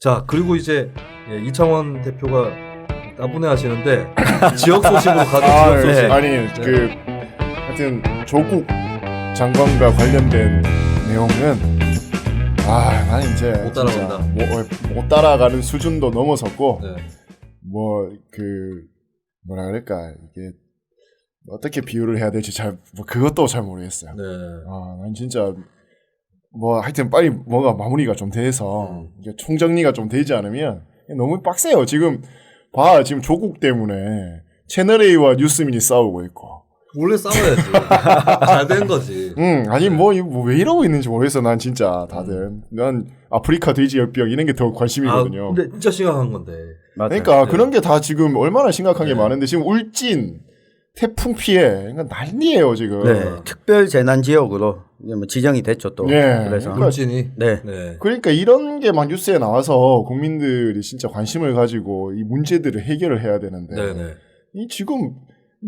자, 그리고 이제 이창원 대표가 따분해하시는데 지역 소식으로 가는 지역 소식. 아니 하여튼 조국 장관과 관련된 내용은 나는 이제 못 따라간다. 못 따라가는 수준도 넘어섰고 네. 뭐라 그럴까 이게 어떻게 비유를 해야 될지 그것도 잘 모르겠어요. 네. 난 진짜 하여튼 빨리 뭐가 마무리가 좀 돼서 이게 총정리가 좀 되지 않으면 너무 빡세요. 지금 조국 때문에 채널A와 뉴스민이 싸우고 있고. 원래 싸워야지. 잘 된 거지. 아니 왜 이러고 있는지 모르겠어. 난 진짜 다들. 난 아프리카 돼지 열병 이런 게 더 관심이거든요. 근데 진짜 심각한 건데. 맞아요. 그러니까 네. 그런 게 다 지금 얼마나 심각한 게 많은데 지금 울진 태풍 피해 그러니까 난리예요 지금. 네, 특별 재난 지역으로 지정이 됐죠 또. 네. 그래서 울진이. 네. 네. 그러니까 이런 게 막 뉴스에 나와서 국민들이 진짜 관심을 가지고 이 문제들을 해결을 해야 되는데 네네. 이 지금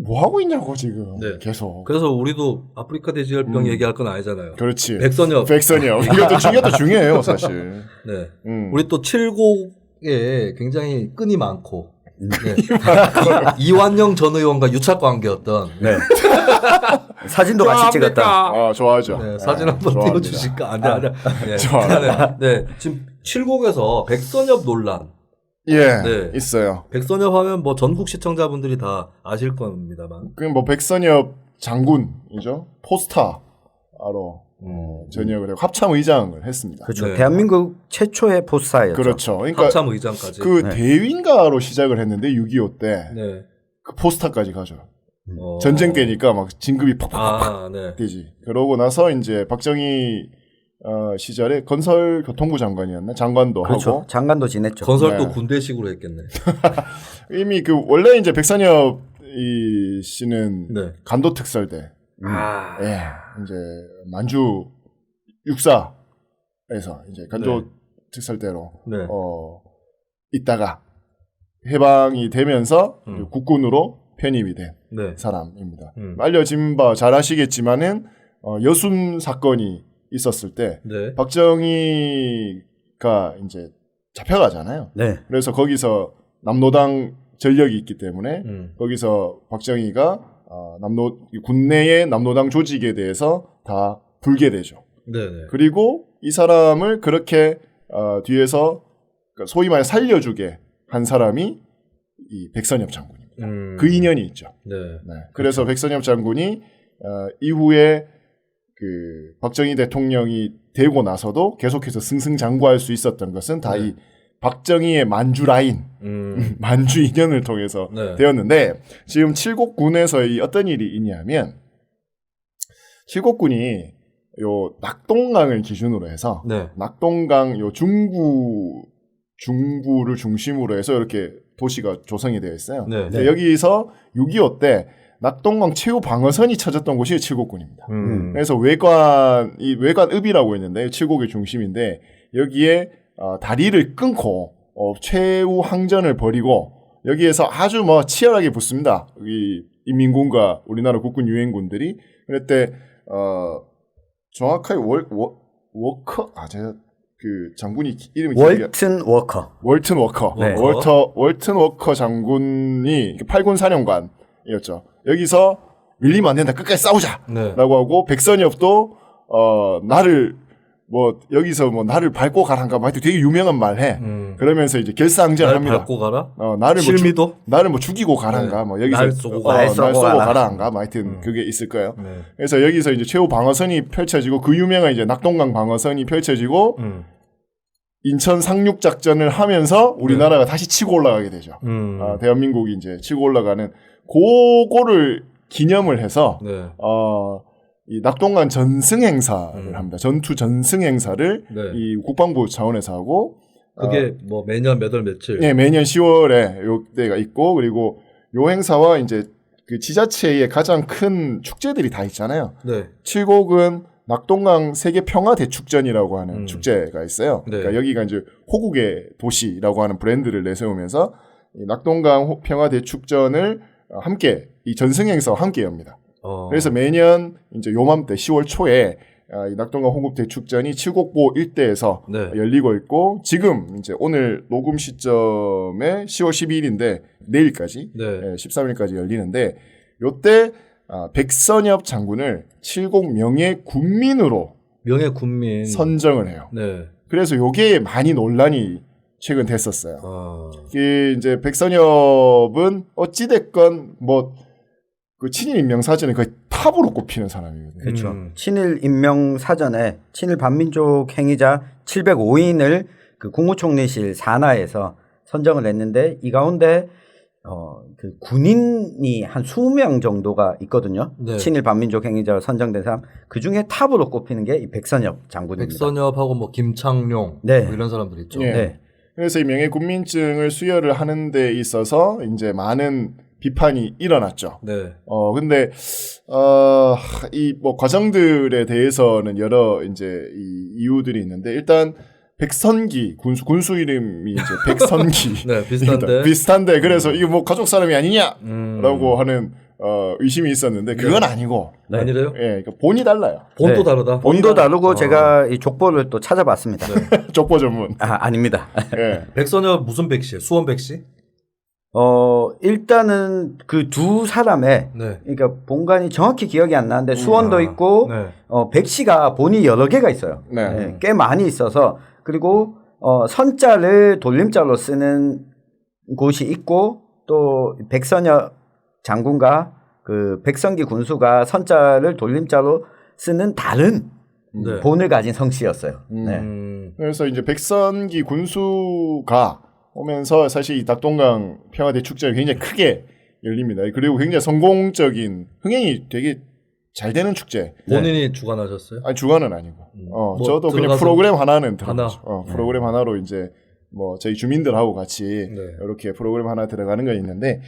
뭐 하고 있냐고 지금 네. 계속. 그래서 우리도 아프리카 돼지열병 얘기할 건 아니잖아요. 그렇지. 백선엽. 이것도 중요해요 사실. 네. 음. 우리 또 칠곡에 굉장히 끈이 많고. 네. 이완영 전 의원과 유착 관계였던. 네. 사진도 같이 찍었다. 좋아하죠. 네, 사진 한번 좋아합니다. 띄워주실까? 안 돼. 네. 좋아합니다. 네. 지금 칠곡에서 백선엽 논란. 예, 네. 있어요. 백선엽 하면 전국 시청자분들이 다 아실 겁니다만. 백선엽 장군이죠. 포스타로 전역을 하고 합참 의장을 했습니다. 그렇죠. 네. 대한민국 최초의 포스타였죠. 그렇죠. 그러니까 합참 의장까지. 대위인가로 시작을 했는데 6.25 때 네. 그 포스타까지 가죠. 전쟁 때니까 막 진급이 팍팍팍 네. 되지. 그러고 나서 이제 박정희 시절에 건설교통부 장관이었나? 장관도 그렇죠. 하고. 장관도 지냈죠. 건설도 네. 군대식으로 했겠네. 이미 원래 이제 백선엽 씨는 네. 간도 특설대. 예. 이제 만주 육사에서 이제 간도 네. 특설대로 네. 있다가 해방이 되면서 국군으로 편입이 된 네. 사람입니다. 알려진 바 잘 아시겠지만은 여순 사건이 있었을 때 네. 박정희가 이제 잡혀가잖아요. 네. 그래서 거기서 남노당 전력이 있기 때문에 거기서 박정희가 군내의 남노당 조직에 대해서 다 불게 되죠. 네네. 그리고 이 사람을 그렇게 뒤에서 소위 말해 살려주게 한 사람이 이 백선엽 장군입니다. 그 인연이 있죠. 네. 네. 그래서 백선엽 장군이 이후에 박정희 대통령이 되고 나서도 계속해서 승승장구할 수 있었던 것은 다 이 박정희의 만주 라인, 만주 인연을 통해서 네. 되었는데 지금 칠곡군에서 어떤 일이 있냐면 칠곡군이 요 낙동강을 기준으로 해서 네. 낙동강 요 중부를 중심으로 해서 이렇게 도시가 조성이 되어 있어요. 네. 근데 여기서 6.25 때 낙동강 최후 방어선이 쳐졌던 곳이 칠곡군입니다. 그래서 외관읍이라고 있는데 칠곡의 중심인데 여기에 다리를 끊고 최후 항전을 벌이고 여기에서 아주 치열하게 붙습니다. 이 인민군과 우리나라 국군 유엔군들이 그때 정확하게 워커 제가 장군이 이름이 월튼 워커. 월튼 워커. 네. 월튼 워커 장군이 8군 사령관이었죠. 여기서 밀리면 안 된다. 끝까지 싸우자라고 네. 하고 백선엽도 나를 여기서 나를 밟고 가란가 하여튼 되게 유명한 말 해. 그러면서 이제 결사항전을 날 합니다. 밟고 가라? 나를 실미도? 나를 죽이고 가란가 네. 여기서 날 쏘고 가라. 날 쏘고 쏘고 가라. 가란가 하여튼 그게 있을 거예요. 네. 그래서 여기서 이제 최후 방어선이 펼쳐지고 그 유명한 이제 낙동강 방어선이 펼쳐지고 인천 상륙 작전을 하면서 우리나라가 다시 치고 올라가게 되죠. 대한민국이 이제 치고 올라가는 그거를 기념을 해서 네. 이 낙동강 전승 행사를 합니다. 전투 전승 행사를 네. 이 국방부 차원에서 하고 그게 매년 몇 월 며칠? 네, 매년 10월에 요 때가 있고 그리고 요 행사와 이제 그 지자체의 가장 큰 축제들이 다 있잖아요. 네. 칠곡은 낙동강 세계 평화 대축전이라고 하는 축제가 있어요. 네. 그러니까 여기가 이제 호국의 도시라고 하는 브랜드를 내세우면서 이 낙동강 평화 대축전을 함께 이 전승 행사와 함께 엽니다. 그래서 매년 이제 요맘때 10월 초에 이 낙동강 호국 대축전이 칠곡보 일대에서 네. 열리고 있고 지금 이제 오늘 녹음 시점에 10월 12일인데 내일까지 네. 13일까지 열리는데 요때 백선엽 장군을 칠곡 명예 군민으로 명예 군민 선정을 해요. 네. 그래서 요게 많이 논란이 최근 됐었어요. 아. 이게 이제 백선엽은 어찌됐건 뭐 그 친일 인명 사전에 거의 탑으로 꼽히는 사람이거든요. 그렇죠. 친일 인명 사전에 친일 반민족 행위자 705인을 그 국무총리실 산하에서 선정을 했는데 이 가운데 그 군인이 한 20명 정도가 있거든요. 네. 친일 반민족 행위자로 선정된 사람 그 중에 탑으로 꼽히는 게 이 백선엽 장군입니다. 백선엽하고 뭐 김창룡 네. 뭐 이런 사람들 있죠. 예. 네. 그래서 이 명예 군민증을 수여를 하는 데 있어서 이제 많은 비판이 일어났죠. 네. 근데 이 뭐 과정들에 대해서는 여러 이제 이 이유들이 있는데 일단 백선기 군수 이름이 이제 백선기 네, 비슷한데. 비슷한데 그래서 이게 뭐 가족 사람이 아니냐라고 하는 의심이 있었는데 그건 아니고 네. 아니래요? 예, 그러니까 본이 달라요. 본도 네. 다르다. 본도 다르고 제가 이 족보를 또 찾아봤습니다. 족보 전문. 아닙니다. 예. 백선엽 무슨 백씨? 수원 백씨? 일단은 그 두 사람의 네. 그러니까 본관이 정확히 기억이 안 나는데 수원도 있고 네. 백씨가 본이 여러 개가 있어요. 네. 네, 꽤 많이 있어서 그리고 선자를 돌림자로 쓰는 곳이 있고 또 백선엽 장군과 그 백선기 군수가 선자를 돌림자로 쓰는 다른 네. 본을 가진 성씨였어요. 네. 그래서 이제 백선기 군수가 오면서 사실 이 낙동강 평화대 축제가 굉장히 크게 열립니다. 그리고 굉장히 성공적인 흥행이 되게 잘 되는 축제. 본인이 주관하셨어요? 아니 주관은 아니고. 뭐 저도 그냥 들어가서 프로그램 하나는 하나. 들어가죠. 프로그램 하나로 이제 뭐 저희 주민들하고 같이 네. 이렇게 프로그램 하나 들어가는 거 있는데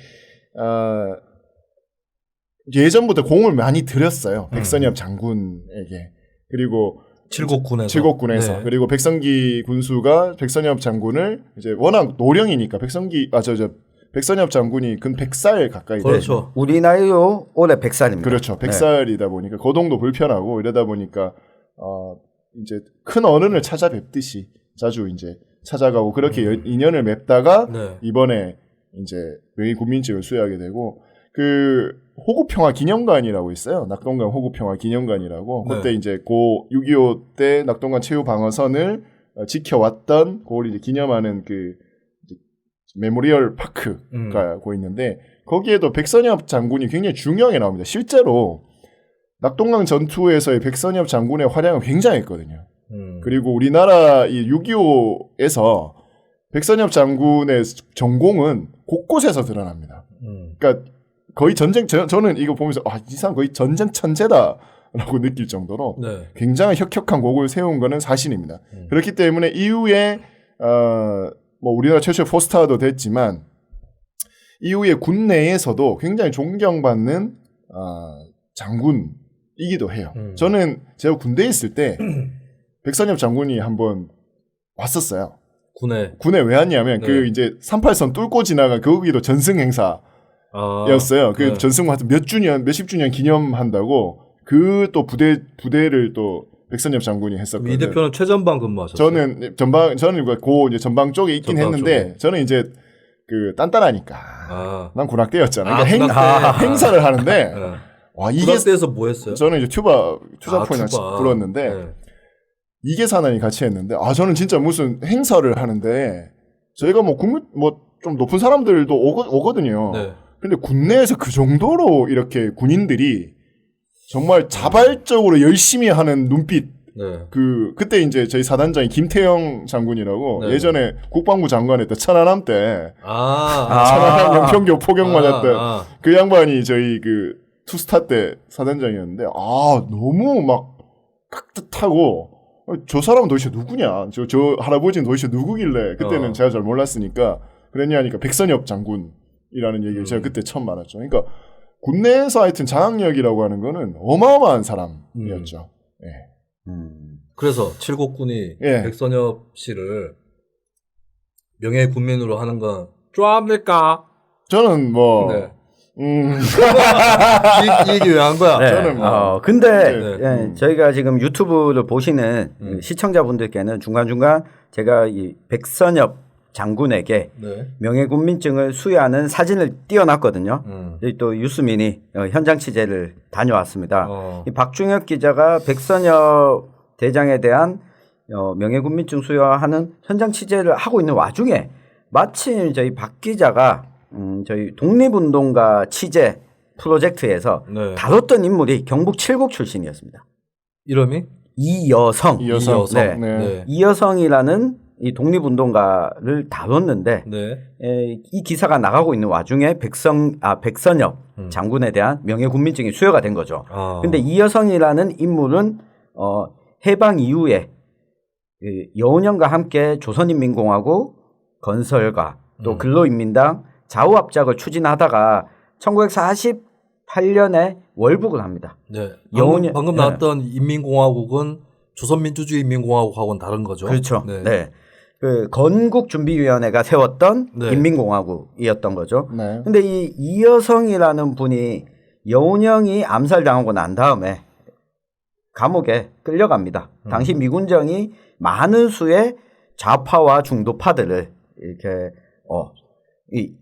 예전부터 공을 많이 들였어요. 백선엽 장군에게. 그리고 칠곡군에서 네. 그리고 백선기 군수가 백선엽 장군을 이제 워낙 노령이니까 백선엽 장군이 근 100살 가까이 그렇죠. 우리 나이로 올해 100살입니다. 그렇죠. 100살이다 보니까 거동도 불편하고 이러다 보니까 이제 큰 어른을 찾아뵙듯이 자주 이제 찾아가고 그렇게 인연을 맺다가 네. 이번에 이제 명예 군민증을 수여하게 되고 그 호국평화 기념관이라고 있어요. 낙동강 호국평화 기념관이라고. 네. 그때 이제 고 6.25 때 낙동강 최후 방어선을 지켜왔던 그걸 이제 기념하는 그 메모리얼 파크가 고 있는데 거기에도 백선엽 장군이 굉장히 중요하게 나옵니다. 실제로 낙동강 전투에서의 백선엽 장군의 활약은 굉장했거든요. 그리고 우리나라 이 6.25에서 백선엽 장군의 전공은 곳곳에서 드러납니다. 그러니까 거의 저는 이거 보면서 이 사람 거의 전쟁 천재다라고 느낄 정도로 네. 굉장히 혁혁한 곡을 세운 거는 사실입니다. 그렇기 때문에 이후에 뭐 우리나라 최초의 포스타도 됐지만 이후에 군 내에서도 굉장히 존경받는 장군이기도 해요. 저는 제가 군대에 있을 때 백선엽 장군이 한번 왔었어요. 군에 왜 왔냐면 네. 그 이제 38선 뚫고 지나간 거기도 전승 행사였어요. 그 네. 전승 몇십 주년 기념한다고 그 또 부대를 또 백선엽 장군이 했었거든요. 이 대표는 최전방 근무하셨어요? 저는 이제 전방 쪽에 있긴 전방 했는데 쪽에. 저는 이제 그 딴딴하니까 난 군악대였잖아요. 군악대. 행사를 하는데 네. 와 이게 군악대에서 뭐 했어요? 저는 이제 투자포이나 투바. 불었는데 네. 이게 사나이 같이 했는데 저는 진짜 무슨 행사를 하는데 저희가 뭐 좀 높은 사람들도 오거든요. 네. 근데 군내에서 그 정도로 이렇게 군인들이 정말 자발적으로 열심히 하는 눈빛 네. 그때 이제 저희 사단장이 김태영 장군이라고 네. 예전에 국방부 장관 했던 천안함 때 아. 천안함 연평교 포격 맞았던 아. 그 양반이 저희 그 투스타 때 사단장이었는데 너무 막 깍듯하고 저 사람은 도대체 누구냐 저 할아버지는 도대체 누구길래 그때는 제가 잘 몰랐으니까 그랬냐 하니까 백선엽 장군이라는 얘기를 제가 그때 처음 알았죠. 그러니까 군내에서 하여튼 장악력이라고 하는 거는 어마어마한 사람이었죠. 예. 그래서 칠곡군이 예. 백선엽 씨를 명예 군민으로 하는 건 좋아합니까? 저는 뭐 네. 이 얘기 왜 한 거야? 네. 저는 근데 네. 예, 저희가 지금 유튜브를 보시는 시청자분들께는 중간중간 제가 이 백선엽 장군에게 네. 명예군민증을 수여하는 사진을 띄워놨거든요. 여기 또 유스민이 현장 취재를 다녀왔습니다. 이 박중혁 기자가 백선엽 대장에 대한 명예군민증 수여하는 현장 취재를 하고 있는 와중에 마침 저희 박 기자가 저희 독립운동가 취재 프로젝트에서 네. 다뤘던 인물이 경북 칠곡 출신이었습니다. 이름이? 이여성. 이여성. 네. 네. 이여성이라는 이 독립운동가를 다뤘는데 네. 이 기사가 나가고 있는 와중에 백선엽 장군에 대한 명예군민증이 수여가 된 거죠. 근데 이여성이라는 인물은 해방 이후에 그 여운형과 함께 조선인민공화국 건설과 또 근로인민당 좌우합작을 추진하다가 1948년에 월북을 합니다. 네. 여운형- 방금 나왔던 인민공화국은 조선민주주의인민공화국하고는 다른 거죠. 그렇죠. 네. 네. 그 건국준비위원회가 세웠던 네. 인민공화국이었던 거죠. 네. 근데 이 이여성이라는 분이 여운형이 암살당하고 난 다음에 감옥에 끌려갑니다. 당시 미군정이 많은 수의 좌파와 중도파들을 이렇게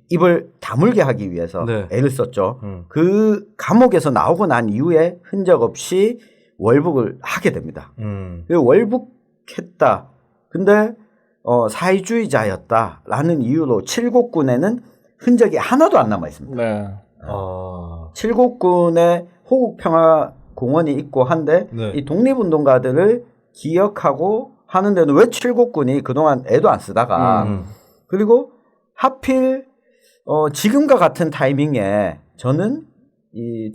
입을 다물게 하기 위해서 네. 애를 썼죠. 그 감옥에서 나오고 난 이후에 흔적 없이 월북을 하게 됩니다. 그 월북했다. 근데 사회주의자였다라는 이유로 칠곡군에는 흔적이 하나도 안 남아 있습니다. 네. 칠곡군에 호국평화공원이 있고 한데 네. 이 독립운동가들을 기억하고 하는데는 왜 칠곡군이 그동안 애도 안 쓰다가 그리고 하필 지금과 같은 타이밍에 저는 이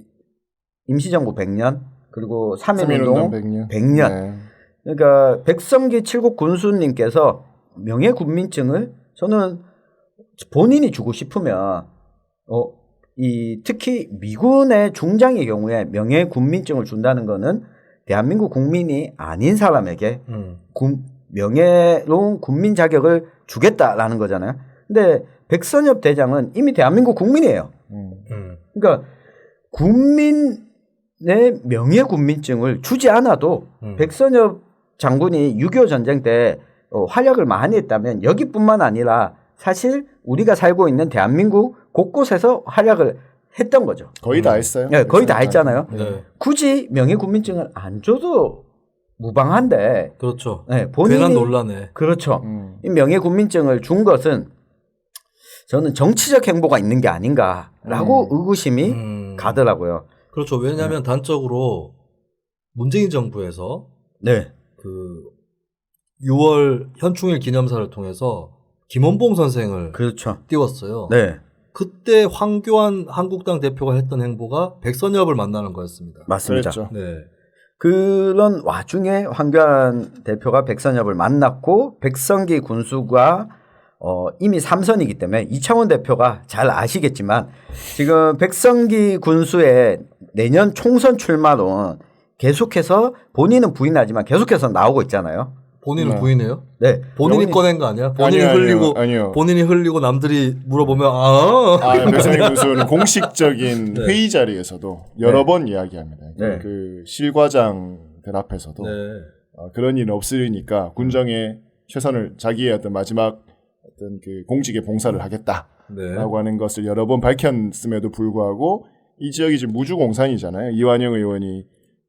임시정부 100년 그리고 3.1운동 100년 네. 그러니까 백성기 칠곡 군수님께서 명예군민증을 저는 본인이 주고 싶으면 이 특히 미군의 중장의 경우에 명예군민증을 준다는 거는 대한민국 국민이 아닌 사람에게 명예로운 군민 자격을 주겠다라는 거잖아요. 근데 백선엽 대장은 이미 대한민국 국민이에요. 그러니까 국민의 명예군민증을 주지 않아도 백선엽 장군이 6.25 전쟁 때 활약을 많이 했다면 여기뿐만 아니라 사실 우리가 살고 있는 대한민국 곳곳에서 활약을 했던 거죠. 거의 다 했어요. 네, 거의 다 했잖아요. 네. 굳이 명예군민증을 안 줘도 무방한데. 그렇죠. 네, 본인이 괜한 논란에. 그렇죠. 이 명예군민증을 준 것은 저는 정치적 행보가 있는 게 아닌가라고 의구심이 가더라고요. 그렇죠. 왜냐하면 단적으로 문재인 정부에서 네. 그 6월 현충일 기념사를 통해서 김원봉 선생을 그렇죠. 띄웠어요. 네. 그때 황교안 한국당 대표가 했던 행보가 백선엽을 만나는 거였습니다. 맞습니다. 그랬죠. 네. 그런 와중에 황교안 대표가 백선엽을 만났고 백성기 군수가 이미 3선이기 때문에 이창원 대표가 잘 아시겠지만 지금 백성기 군수의 내년 총선 출마론 계속해서 본인은 부인하지만 계속해서 나오고 있잖아요. 본인은 네. 부인해요? 네. 본인이 꺼낸 거 아니야? 본인이 흘리고 아니요. 본인이 흘리고 남들이 물어보면 백선엽 군수는 공식적인 네. 회의 자리에서도 여러 번 이야기합니다. 네. 그 실과장들 앞에서도 네. 그런 일은 없으니까 군정에 최선을 자기의 어떤 마지막 어떤 그 공직에 봉사를 하겠다라고 네. 하는 것을 여러 번 밝혔음에도 불구하고 이 지역이 지금 무주공산이잖아요. 이완영 의원이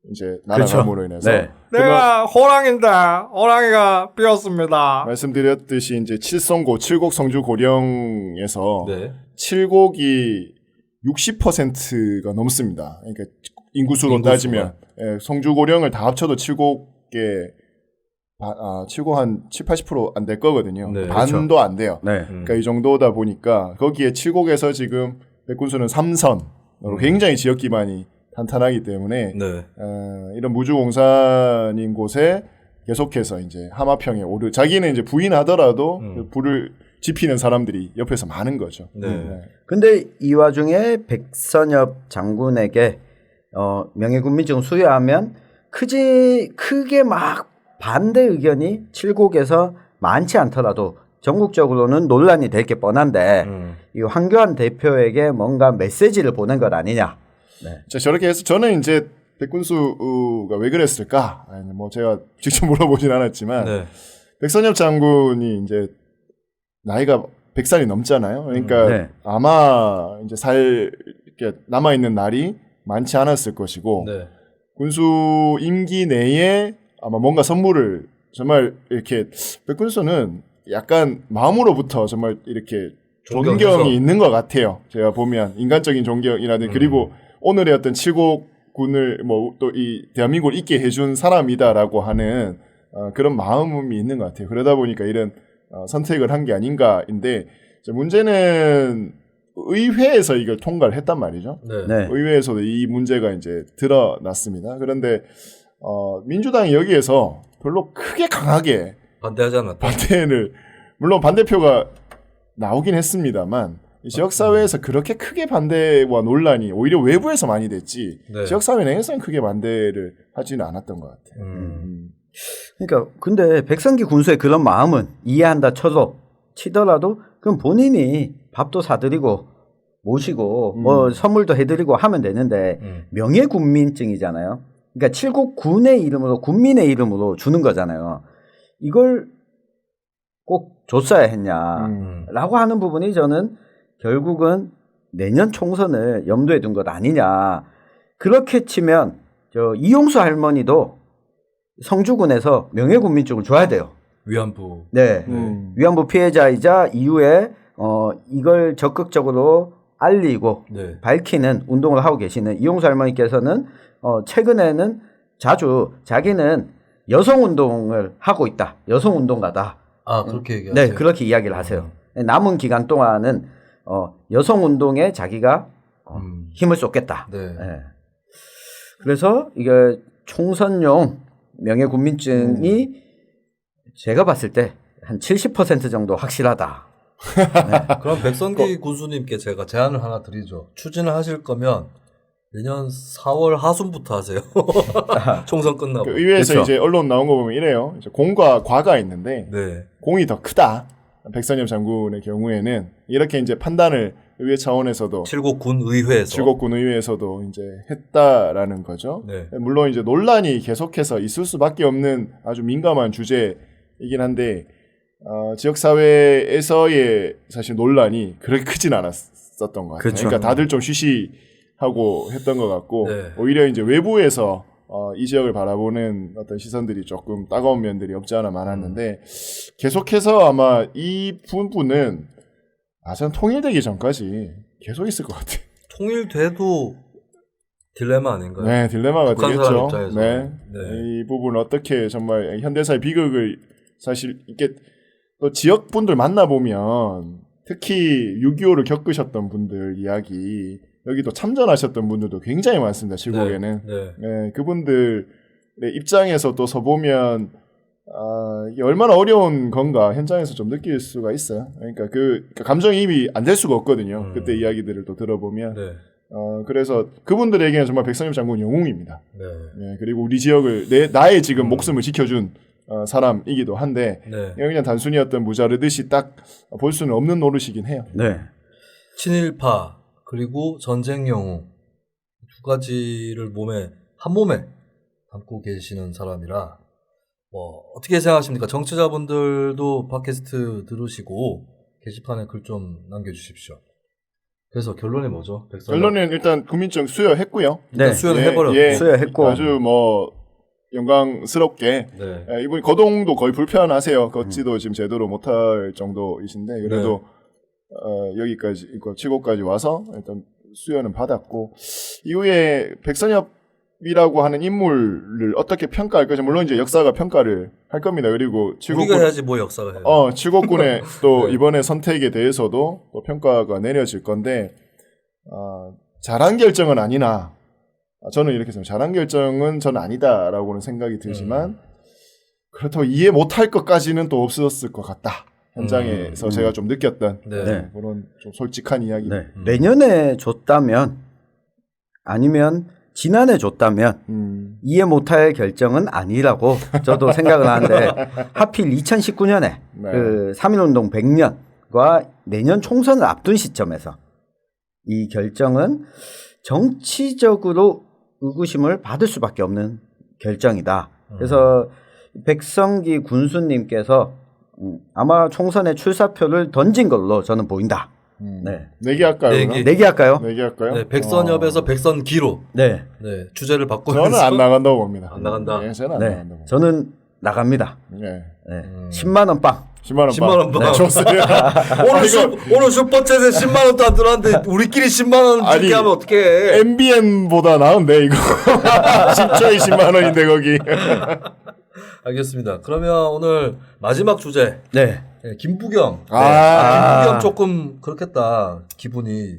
이제 날아감으로 인해서 네. 내가 호랑인데 호랑이가 비었습니다. 말씀드렸듯이 이제 칠성고, 칠곡 성주 고령에서 네. 칠곡이 60%가 넘습니다. 그러니까 인구수로 인구수가. 따지면 성주 고령을 다 합쳐도 칠곡에 칠곡 한 7~80% 안 될 거거든요. 네, 반도 안 돼요. 네. 그러니까 이 정도다 보니까 거기에 칠곡에서 지금 백군수는 3선으로 굉장히 지역 기반이 탄탄하기 때문에 네. 이런 무주공산인 곳에 계속해서 이제 하마평에 자기는 이제 부인하더라도 그 불을 지피는 사람들이 옆에서 많은 거죠. 네. 근데 이 와중에 백선엽 장군에게 명예군민증 수여하면 크게 막 반대 의견이 칠곡에서 많지 않더라도 전국적으로는 논란이 될 게 뻔한데 이 황교안 대표에게 뭔가 메시지를 보낸 것 아니냐. 네. 자, 저렇게 해서 저는 이제 백군수가 왜 그랬을까? 아니, 뭐 제가 직접 물어보진 않았지만 네. 백선엽 장군이 이제 나이가 100살이 넘잖아요. 그러니까 네. 아마 이제 이렇게 남아 있는 날이 많지 않았을 것이고 네. 군수 임기 내에 아마 뭔가 선물을 정말 이렇게 백군수는 약간 마음으로부터 정말 이렇게 존경해서. 존경이 있는 것 같아요. 제가 보면 인간적인 존경이라든지 그리고 오늘의 어떤 칠곡군을 뭐 또 이 대한민국을 있게 해준 사람이다라고 하는 그런 마음이 있는 것 같아요. 그러다 보니까 이런 선택을 한 게 아닌가인데 문제는 의회에서 이걸 통과를 했단 말이죠. 네. 네. 의회에서도 이 문제가 이제 드러났습니다. 그런데 민주당이 여기에서 별로 크게 강하게 반대하지 않았다. 반대를 물론 반대표가 나오긴 했습니다만 지역사회에서 그렇게 크게 반대와 논란이 오히려 외부에서 많이 됐지 네. 지역사회 내에서는 크게 반대를 하지는 않았던 것 같아요. 그러니까 근데 백성기 군수의 그런 마음은 이해한다 치더라도 그럼 본인이 밥도 사드리고 모시고 뭐 선물도 해드리고 하면 되는데 명예군민증이잖아요. 그러니까 칠곡군의 이름으로 군민의 이름으로 주는 거잖아요. 이걸 꼭 줬어야 했냐라고 하는 부분이 저는 결국은 내년 총선을 염두에 둔 것 아니냐. 그렇게 치면 저 이용수 할머니도 성주군에서 명예군민증을 줘야 돼요. 위안부. 네. 위안부 피해자이자 이후에 이걸 적극적으로 알리고 네. 밝히는 운동을 하고 계시는 이용수 할머니께서는 최근에는 자주 자기는 여성 운동을 하고 있다. 여성 운동가다. 아, 그렇게 얘기하세요. 네, 그렇게 이야기를 하세요. 남은 기간 동안은 여성 운동에 자기가 힘을 쏟겠다. 네. 네. 그래서 이게 총선용 명예군민증이 제가 봤을 때 한 70% 정도 확실하다. 그럼 백선기 군수님께 제가 제안을 하나 드리죠. 추진을 하실 거면 내년 4월 하순부터 하세요. 총선 끝나고. 그 의회에서 그렇죠. 이제 언론 나온 거 보면 이래요. 이제 공과 과가 있는데 네. 공이 더 크다. 백선엽 장군의 경우에는 이렇게 이제 판단을 의회 차원에서도 칠곡군 의회에서. 칠곡군 의회에서도 이제 했다라는 거죠. 네. 물론 이제 논란이 계속해서 있을 수밖에 없는 아주 민감한 주제이긴 한데 지역사회에서의 사실 논란이 그렇게 크진 않았었던 것 같아요. 그렇죠. 그러니까 다들 좀 쉬쉬하고 했던 것 같고 네. 오히려 이제 외부에서 이 지역을 바라보는 어떤 시선들이 조금 따가운 면들이 없지 않아 많았는데 계속해서 아마 이 부분은 전 통일되기 전까지 계속 있을 것 같아요. 통일돼도 딜레마 아닌가요? 네, 딜레마가 북한 사람 되겠죠. 입장에서. 네. 네. 이 부분을 어떻게 정말 현대사의 비극을 사실 이게 또 지역 분들 만나보면 특히 6.25를 겪으셨던 분들 이야기 여기도 참전하셨던 분들도 굉장히 많습니다. 칠곡에는. 네. 네, 그분들의 입장에서 또 서보면 이게 얼마나 어려운 건가 현장에서 좀 느낄 수가 있어요. 그러니까 그 감정이입이 안 될 수가 없거든요. 그때 이야기들을 또 들어보면. 네. 그래서 그분들에게는 정말 백선엽 장군 영웅입니다. 네. 네, 그리고 우리 지역을 나의 지금 목숨을 지켜준 사람이기도 한데 네. 그냥 단순히 어떤 무자르듯이 딱 볼 수는 없는 노릇이긴 해요. 네. 친일파 그리고 전쟁 영웅 두 가지를 한 몸에 담고 계시는 사람이라 뭐 어떻게 생각하십니까? 정치자분들도 팟캐스트 들으시고 게시판에 글 좀 남겨주십시오. 그래서 결론이 뭐죠? 결론은 일단 국민증 수여했고요. 네. 수여는 해버렸고. 수여했고. 아주 뭐 영광스럽게 네. 이분 거동도 거의 불편하세요. 걷지도 지금 제대로 못할 정도이신데 그래도 여기까지 칠곡까지 와서 일단 수여는 받았고 이후에 백선엽이라고 하는 인물을 어떻게 평가할 것인지 물론 이제 역사가 평가를 할 겁니다. 그리고 우리가 해야지 뭐 역사가 해요. 칠곡군의 또 네. 이번에 선택에 대해서도 또 평가가 내려질 건데 잘한 결정은 아니나 저는 이렇게 생각해요. 잘한 결정은 저는 아니다라고는 생각이 들지만 그렇다고 이해 못할 것까지는 또 없었을 것 같다. 현장에서 제가 좀 느꼈던 네. 그런 좀 솔직한 이야기. 네. 내년에 줬다면 아니면 지난해 줬다면 이해 못할 결정은 아니라고 저도 생각을 하는데 하필 2019년에 네. 그 3.1운동 100년과 내년 총선을 앞둔 시점에서 이 결정은 정치적으로 의구심을 받을 수밖에 없는 결정이다. 그래서 백성기 군수님께서 아마 총선에 출사표를 던진 걸로 저는 보인다. 네. 내기 할까요? 내기. 그럼? 내기 할까요? 내기 할까요? 네, 백선엽에서 백선기로 네. 네, 주제를 바꾸면서 저는 안 나간다고 봅니다. 안 나간다. 네, 저는 안 네. 나간다고. 저는 나갑니다. 네. 네. 10만 원 빵. 10만 원. 10만 원 방. 좋습니다. 오늘 슈퍼챗에 10만 원도 안 들어왔는데 우리끼리 10만 원 아니, 줄게 하면 어떡해. MBN보다 나은데 이거 10초에 10만 원인데 거기. 알겠습니다. 그러면 오늘 마지막 주제 네. 네, 김부겸. 아. 김부겸 조금 그렇겠다. 기분이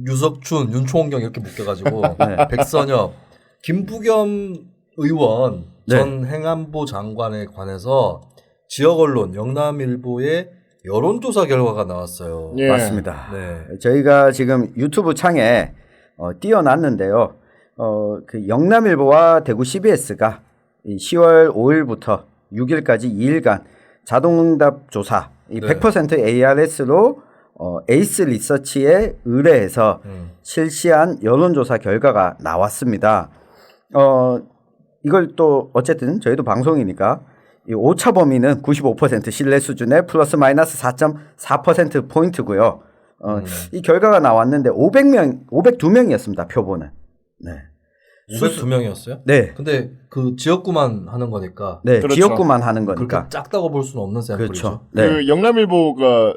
유석춘, 윤초원경 이렇게 묶여가지고 백선엽, 김부겸 의원 네. 전 행안부 장관에 관해서 지역 언론 영남일보의 여론조사 결과가 나왔어요. 예. 맞습니다. 네. 저희가 지금 유튜브 창에 띄워놨는데요. 그 영남일보와 대구 CBS가 10월 5일부터 6일까지 2일간 자동응답 조사 이 네. 100% ARS로 에이스 리서치에 의뢰해서 실시한 여론조사 결과가 나왔습니다. 이걸 또 어쨌든 저희도 방송이니까 이 오차 범위는 95% 신뢰 수준의 플러스 마이너스 4.4% 포인트고요. 이 결과가 나왔는데 502명이었습니다. 표본은. 네. 502명이었어요? 네. 근데 그 지역구만 하는 거니까 네. 그렇죠. 지역구만 하는 그렇게 거니까. 작다고 볼 수는 없는 샘플이죠. 그렇죠. 네. 그 영남일보가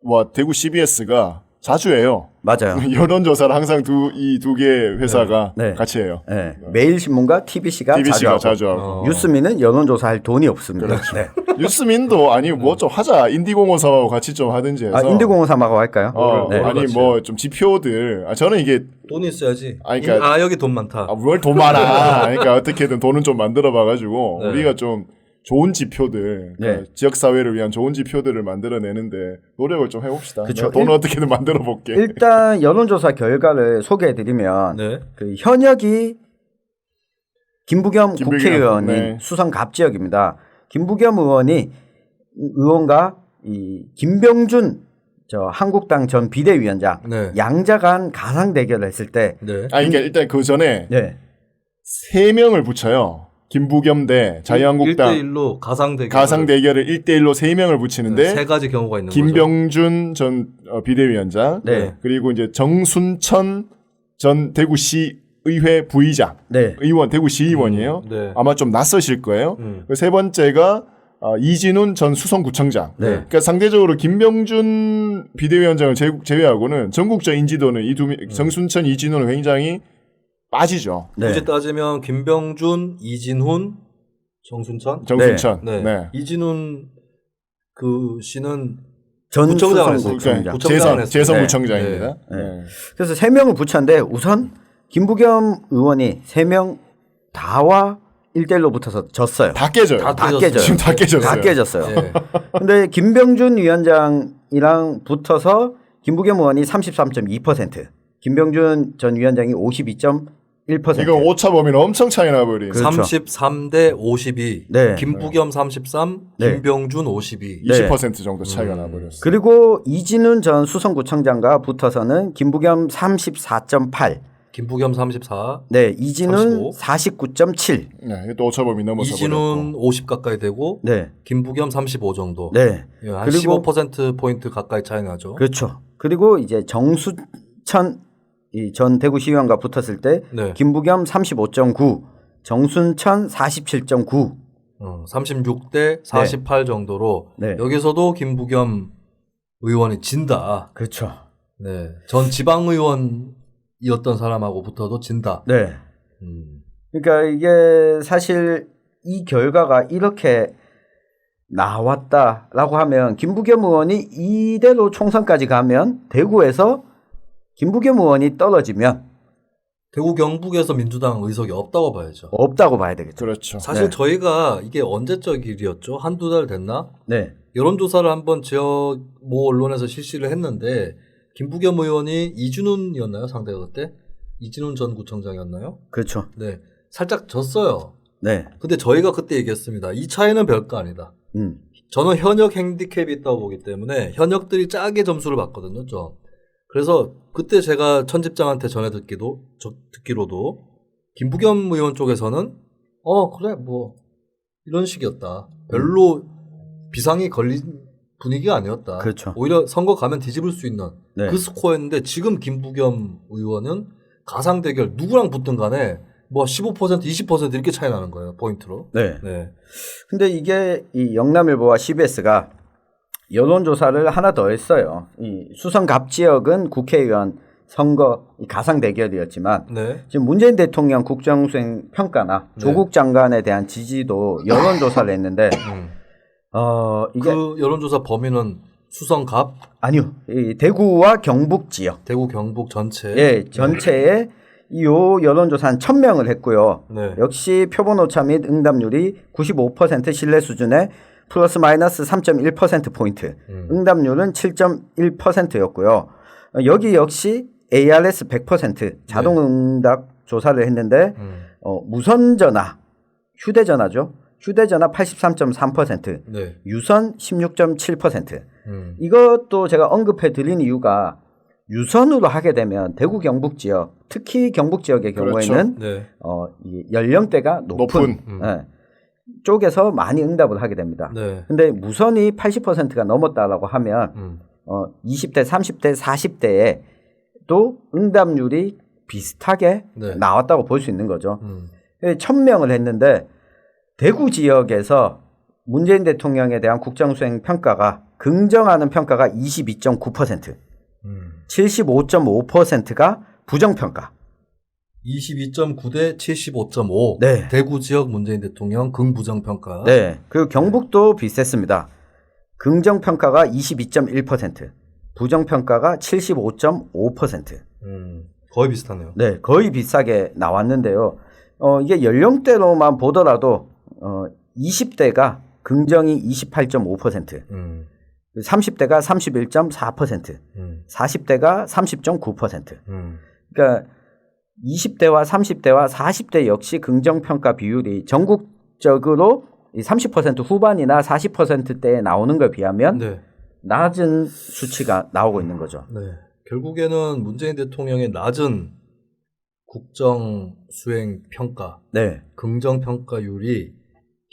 와 대구 CBS가 자주 해요. 맞아요. 여론조사를 항상 이 두 개 회사가 네. 같이 해요. 네. 매일신문과 TBC가 TBC가 자주 자주 하고 하고. 유스민은 여론조사할 돈이 없습니다. 네. 뉴스민도 아니 뭐 좀 하자. 인디공원사하고 같이 좀 하든지 해서. 아, 인디공원사하고 할까요? 네. 아니 같이. 뭐 좀 지표들. 저는 이게 돈이 있어야지. 아니, 그러니까- 여기 돈 많다. 뭘 돈 많아. 그러니까 어떻게든 돈은 좀 만들어 봐가지고 네. 우리가 좀 좋은 지표들, 그러니까 네. 지역 사회를 위한 좋은 지표들을 만들어내는데 노력을 좀 해봅시다. 그쵸. 내가 돈을 어떻게든 만들어 볼게. 일단 여론조사 결과를 소개해드리면 네. 그 현역이 김부겸 김부겸, 국회의원이 네. 수성 갑지역입니다. 김부겸 의원과 이 김병준 한국당 전 비대위원장 네. 양자간 가상 대결을 했을 때 네. 그러니까 일단 그 전에 네. 3명을 붙여요. 김부겸 대 자유한국당 1대1로 가상 대결을 1대1로 3명을 붙이는데 세 가지 경우가 있는 김병준 전 비대위원장 네. 그리고 이제 정순천 전 대구시 의회 부의장 네. 의원 대구시 의원이에요. 거죠. 네. 아마 좀 낯서실 거예요. 음. 그 세 번째가 이진훈 전 수성구청장. 네. 그러니까 상대적으로 김병준 비대위원장을 제외하고는 전국적 인지도는 이 두 정순천, 이진훈은 굉장히 빠지죠. 네. 굳이 따지면 김병준, 이진훈, 정순천. 정순천. 네. 네. 이진훈 그 씨는 전 구청장을 수성 했어요. 구청장. 구청장을 했어요. 재선구청장입니다. 네. 네. 그래서 3명을 붙였는데 우선 김부겸 의원이 3명 다와 1대1로 붙어서 졌어요. 다 깨져요. 다 다 깨졌어요. 깨져요. 지금 다 깨졌어요. 다 깨졌어요. 예. 근데 김병준 위원장이랑 붙어서 김부겸 의원이 33.2%, 김병준 전 위원장이 52.1%. 이건 오차 범위는 엄청 차이 나버린. 그렇죠. 33대 52. 네. 김부겸 33, 네. 김병준 52. 20% 정도 차이가 나버렸어요. 그리고 이진훈 전 수성구청장과 붙어서는 김부겸 34.8, 김부겸 34, 네, 이진훈 35. 49.7, 네, 이것도 오차 범위 넘어서 이진훈 50 가까이 되고 네, 김부겸 35 정도. 네, 예, 한 그리고 15% 포인트 가까이 차이 나죠. 그렇죠. 그리고 이제 정수천 전 대구시의원과 붙었을 때 네. 김부겸 35.9, 정순천 47.9. 36대 48 정도로 네. 여기서도 김부겸 의원이 진다. 그렇죠. 네. 전 지방의원이었던 사람하고 붙어도 진다. 네. 그러니까 이게 사실 이 결과가 이렇게 나왔다라고 하면 김부겸 의원이 이대로 총선까지 가면 대구에서 김부겸 의원이 떨어지면 대구 경북에서 민주당 의석이 없다고 봐야죠. 없다고 봐야 되겠죠. 그렇죠. 사실 네. 저희가 이게 언제적 일이었죠? 한두 달 됐나? 네. 여론조사를 한번 지역 모 언론에서 실시를 했는데 김부겸 의원이 이준훈이었나요? 상대가 그때? 이진훈 전 구청장이었나요? 그렇죠. 네. 살짝 졌어요. 네. 근데 저희가 그때 얘기했습니다. 이 차이는 별거 아니다. 저는 현역 핸디캡이 있다고 보기 때문에 현역들이 짜게 점수를 받거든요. 좀. 그래서 그때 제가 천집장한테 전해 듣기로도 김부겸 의원 쪽에서는 그래 뭐 이런 식이었다. 별로 비상이 걸린 분위기가 아니었다. 그렇죠. 오히려 선거 가면 뒤집을 수 있는 네. 그 스코어였는데 지금 김부겸 의원은 가상 대결 누구랑 붙든 간에 뭐 15%, 20% 이렇게 차이 나는 거예요. 포인트로. 네. 네. 근데 이게 이 영남일보와 CBS가 여론조사를 하나 더 했어요. 이 수성갑 지역은 국회의원 선거 이 가상 대결이었지만 네. 지금 문재인 대통령 국정수행 평가나 네. 조국 장관에 대한 지지도 여론조사를 했는데 이게 그 여론조사 범위는 수성갑, 아니요. 이 대구와 경북 지역. 대구 경북 전체. 예, 전체에 요 여론조사 한 1000명을 했고요. 네. 역시 표본 오차 및 응답률이 95% 신뢰 수준에 플러스 마이너스 3.1%포인트. 응답률은 7.1%였고요. 여기 역시 ARS 100% 자동 응답 조사를 했는데 무선 전화, 휴대전화죠. 휴대전화 83.3%, 네. 유선 16.7%. 이것도 제가 언급해 드린 이유가 유선으로 하게 되면 대구 경북 지역, 특히 경북 지역의 경우에는 네. 이 연령대가 높은 예, 쪽에서 많이 응답을 하게 됩니다. 네. 근데 무선이 80%가 넘었다라고 하면 20대, 30대, 40대에도 응답률이 비슷하게 네. 나왔다고 볼 수 있는 거죠. 1000명을 했는데 대구 지역에서 문재인 대통령에 대한 국정수행 평가가 긍정하는 평가가 22.9%, 75.5%가 부정평가. 22.9대 75.5. 네. 대구 지역 문재인 대통령 긍부정평가. 네. 그리고 경북도 비슷했습니다. 긍정평가가 22.1%, 부정평가가 75.5%. 거의 비슷하네요. 네. 거의 비슷하게 나왔는데요. 이게 연령대로만 보더라도 20대가 긍정이 28.5%, 30대가 31.4%, 40대가 30.9%. 그러니까 20대와 30대와 40대 역시 긍정평가 비율이 전국적으로 30% 후반이나 40%대에 나오는 것에 비하면 네. 낮은 수치가 나오고 있는 거죠. 네. 결국에는 문재인 대통령의 낮은 국정 수행 평가, 네. 긍정 평가율이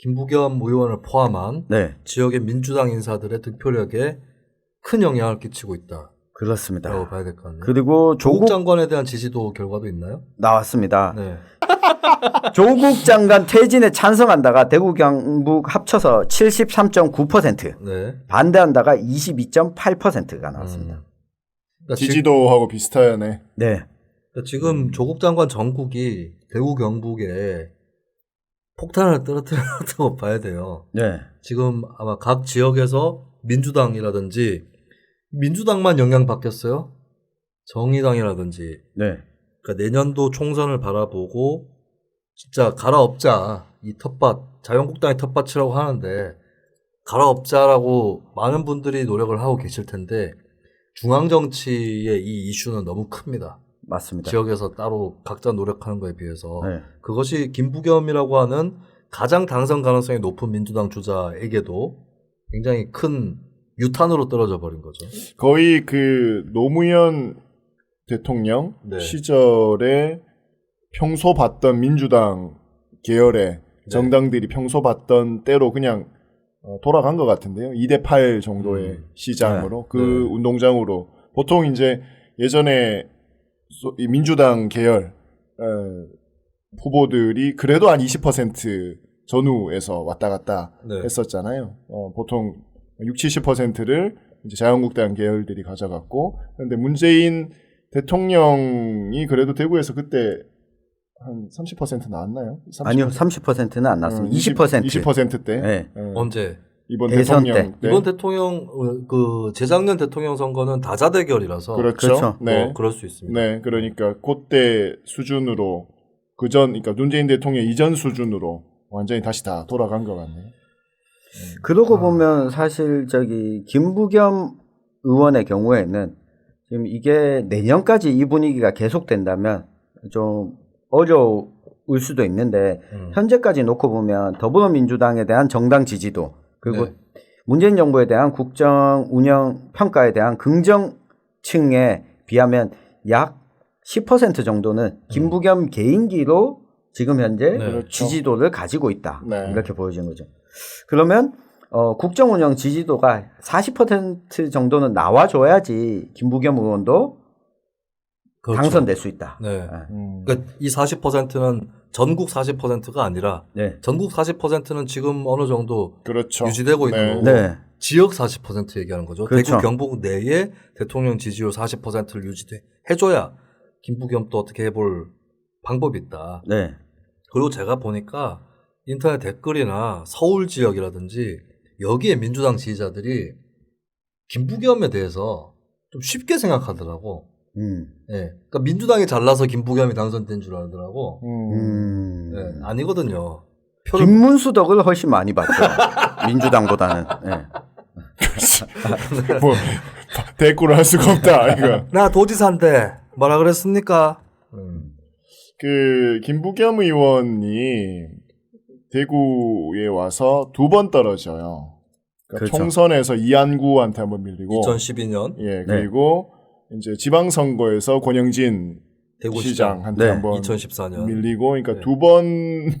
김부겸 의원을 포함한 네. 지역의 민주당 인사들의 득표력에 큰 영향을 끼치고 있다라고 그렇습니다. 봐야 될 것 같네요. 그리고 조국 장관에 대한 지지도 결과도 있나요? 나왔습니다. 네. 조국 장관 퇴진에 찬성한다가 대구 경북 합쳐서 73.9%, 네. 반대한다가 22.8%가 나왔습니다. 그러니까 지지도하고 비슷하네. 네. 그러니까 지금 조국 장관 전국이 대구 경북에 폭탄을 떨어뜨렸다고 봐야 돼요. 네. 지금 아마 각 지역에서 민주당이라든지 민주당만 영향받겠어요? 정의당이라든지. 네. 그러니까 내년도 총선을 바라보고 진짜 갈아엎자. 이 텃밭, 자유한국당의 텃밭이라고 하는데 갈아엎자라고 많은 분들이 노력을 하고 계실 텐데 중앙정치의 이 이슈는 너무 큽니다. 맞습니다. 지역에서 따로 각자 노력하는 거에 비해서 네. 그것이 김부겸이라고 하는 가장 당선 가능성이 높은 민주당 주자에게도 굉장히 큰 유탄으로 떨어져 버린 거죠. 거의 그 노무현 대통령 네. 시절에 평소 봤던 민주당 계열의 정당들이 평소 봤던 때로 그냥 돌아간 것 같은데요. 2대8 정도의 시장으로 그 네. 운동장으로 보통 이제 예전에 이 민주당 계열 후보들이 그래도 한 20% 전후에서 왔다 갔다 네. 했었잖아요. 보통 60-70%를 이제 자유한국당 계열들이 가져갔고, 그런데 문재인 대통령이 그래도 대구에서 그때 한 30% 나왔나요? 30%? 아니요, 30%는 안 났습니다. 20%. 20%대. 네. 언제? 이번 대선 대통령 때. 이번 대통령 그 재작년 대통령 선거는 다자대결이라서 그렇죠. 그렇죠. 네. 그럴 수 있습니다. 네, 그러니까 그때 수준으로 그러니까 문재인 대통령 이전 수준으로 완전히 다시 다 돌아간 것 같네요. 그러고 보면 사실 김부겸 의원의 경우에는 지금 이게 내년까지 이 분위기가 계속된다면 좀 어려울 수도 있는데 현재까지 놓고 보면 더불어민주당에 대한 정당 지지도 그리고 네. 문재인 정부에 대한 국정 운영 평가에 대한 긍정층에 비하면 약 10% 정도는 김부겸 개인기로 지금 현재 네. 지지도를 가지고 있다. 네. 이렇게 보여지는 거죠. 그러면 국정 운영 지지도가 40% 정도는 나와줘야지 김부겸 의원도 그렇죠. 당선될 수 있다. 네. 그러니까 이 40%는 전국 40%가 아니라 네. 전국 40%는 지금 어느 정도 그렇죠. 유지되고 있는 네. 거고 네. 지역 40% 얘기하는 거죠. 그렇죠. 대구 경북 내에 대통령 지지율 40%를 유지해줘야 김부겸도 어떻게 해볼 방법이 있다. 네. 그리고 제가 보니까 인터넷 댓글이나 서울 지역이라든지 여기에 민주당 지지자들이 김부겸에 대해서 좀 쉽게 생각하더라고. 예. 그러니까 민주당이 잘나서 김부겸이 당선된 줄 알더라고. 예, 아니거든요. 표를 김문수 덕을 훨씬 많이 봤죠. 민주당보다는. 네. 뭐 대꾸를 할 수가 없다. 이거. 나 도지사인데 뭐라 그랬습니까? 그 김부겸 의원이 대구에 와서 2번 떨어져요. 그러니까 그렇죠. 총선에서 이한구한테 한번 밀리고 2012년 예, 그리고 이제 지방선거에서 권영진 시장한테 네. 한번 2014년 밀리고, 그러니까 네. 2번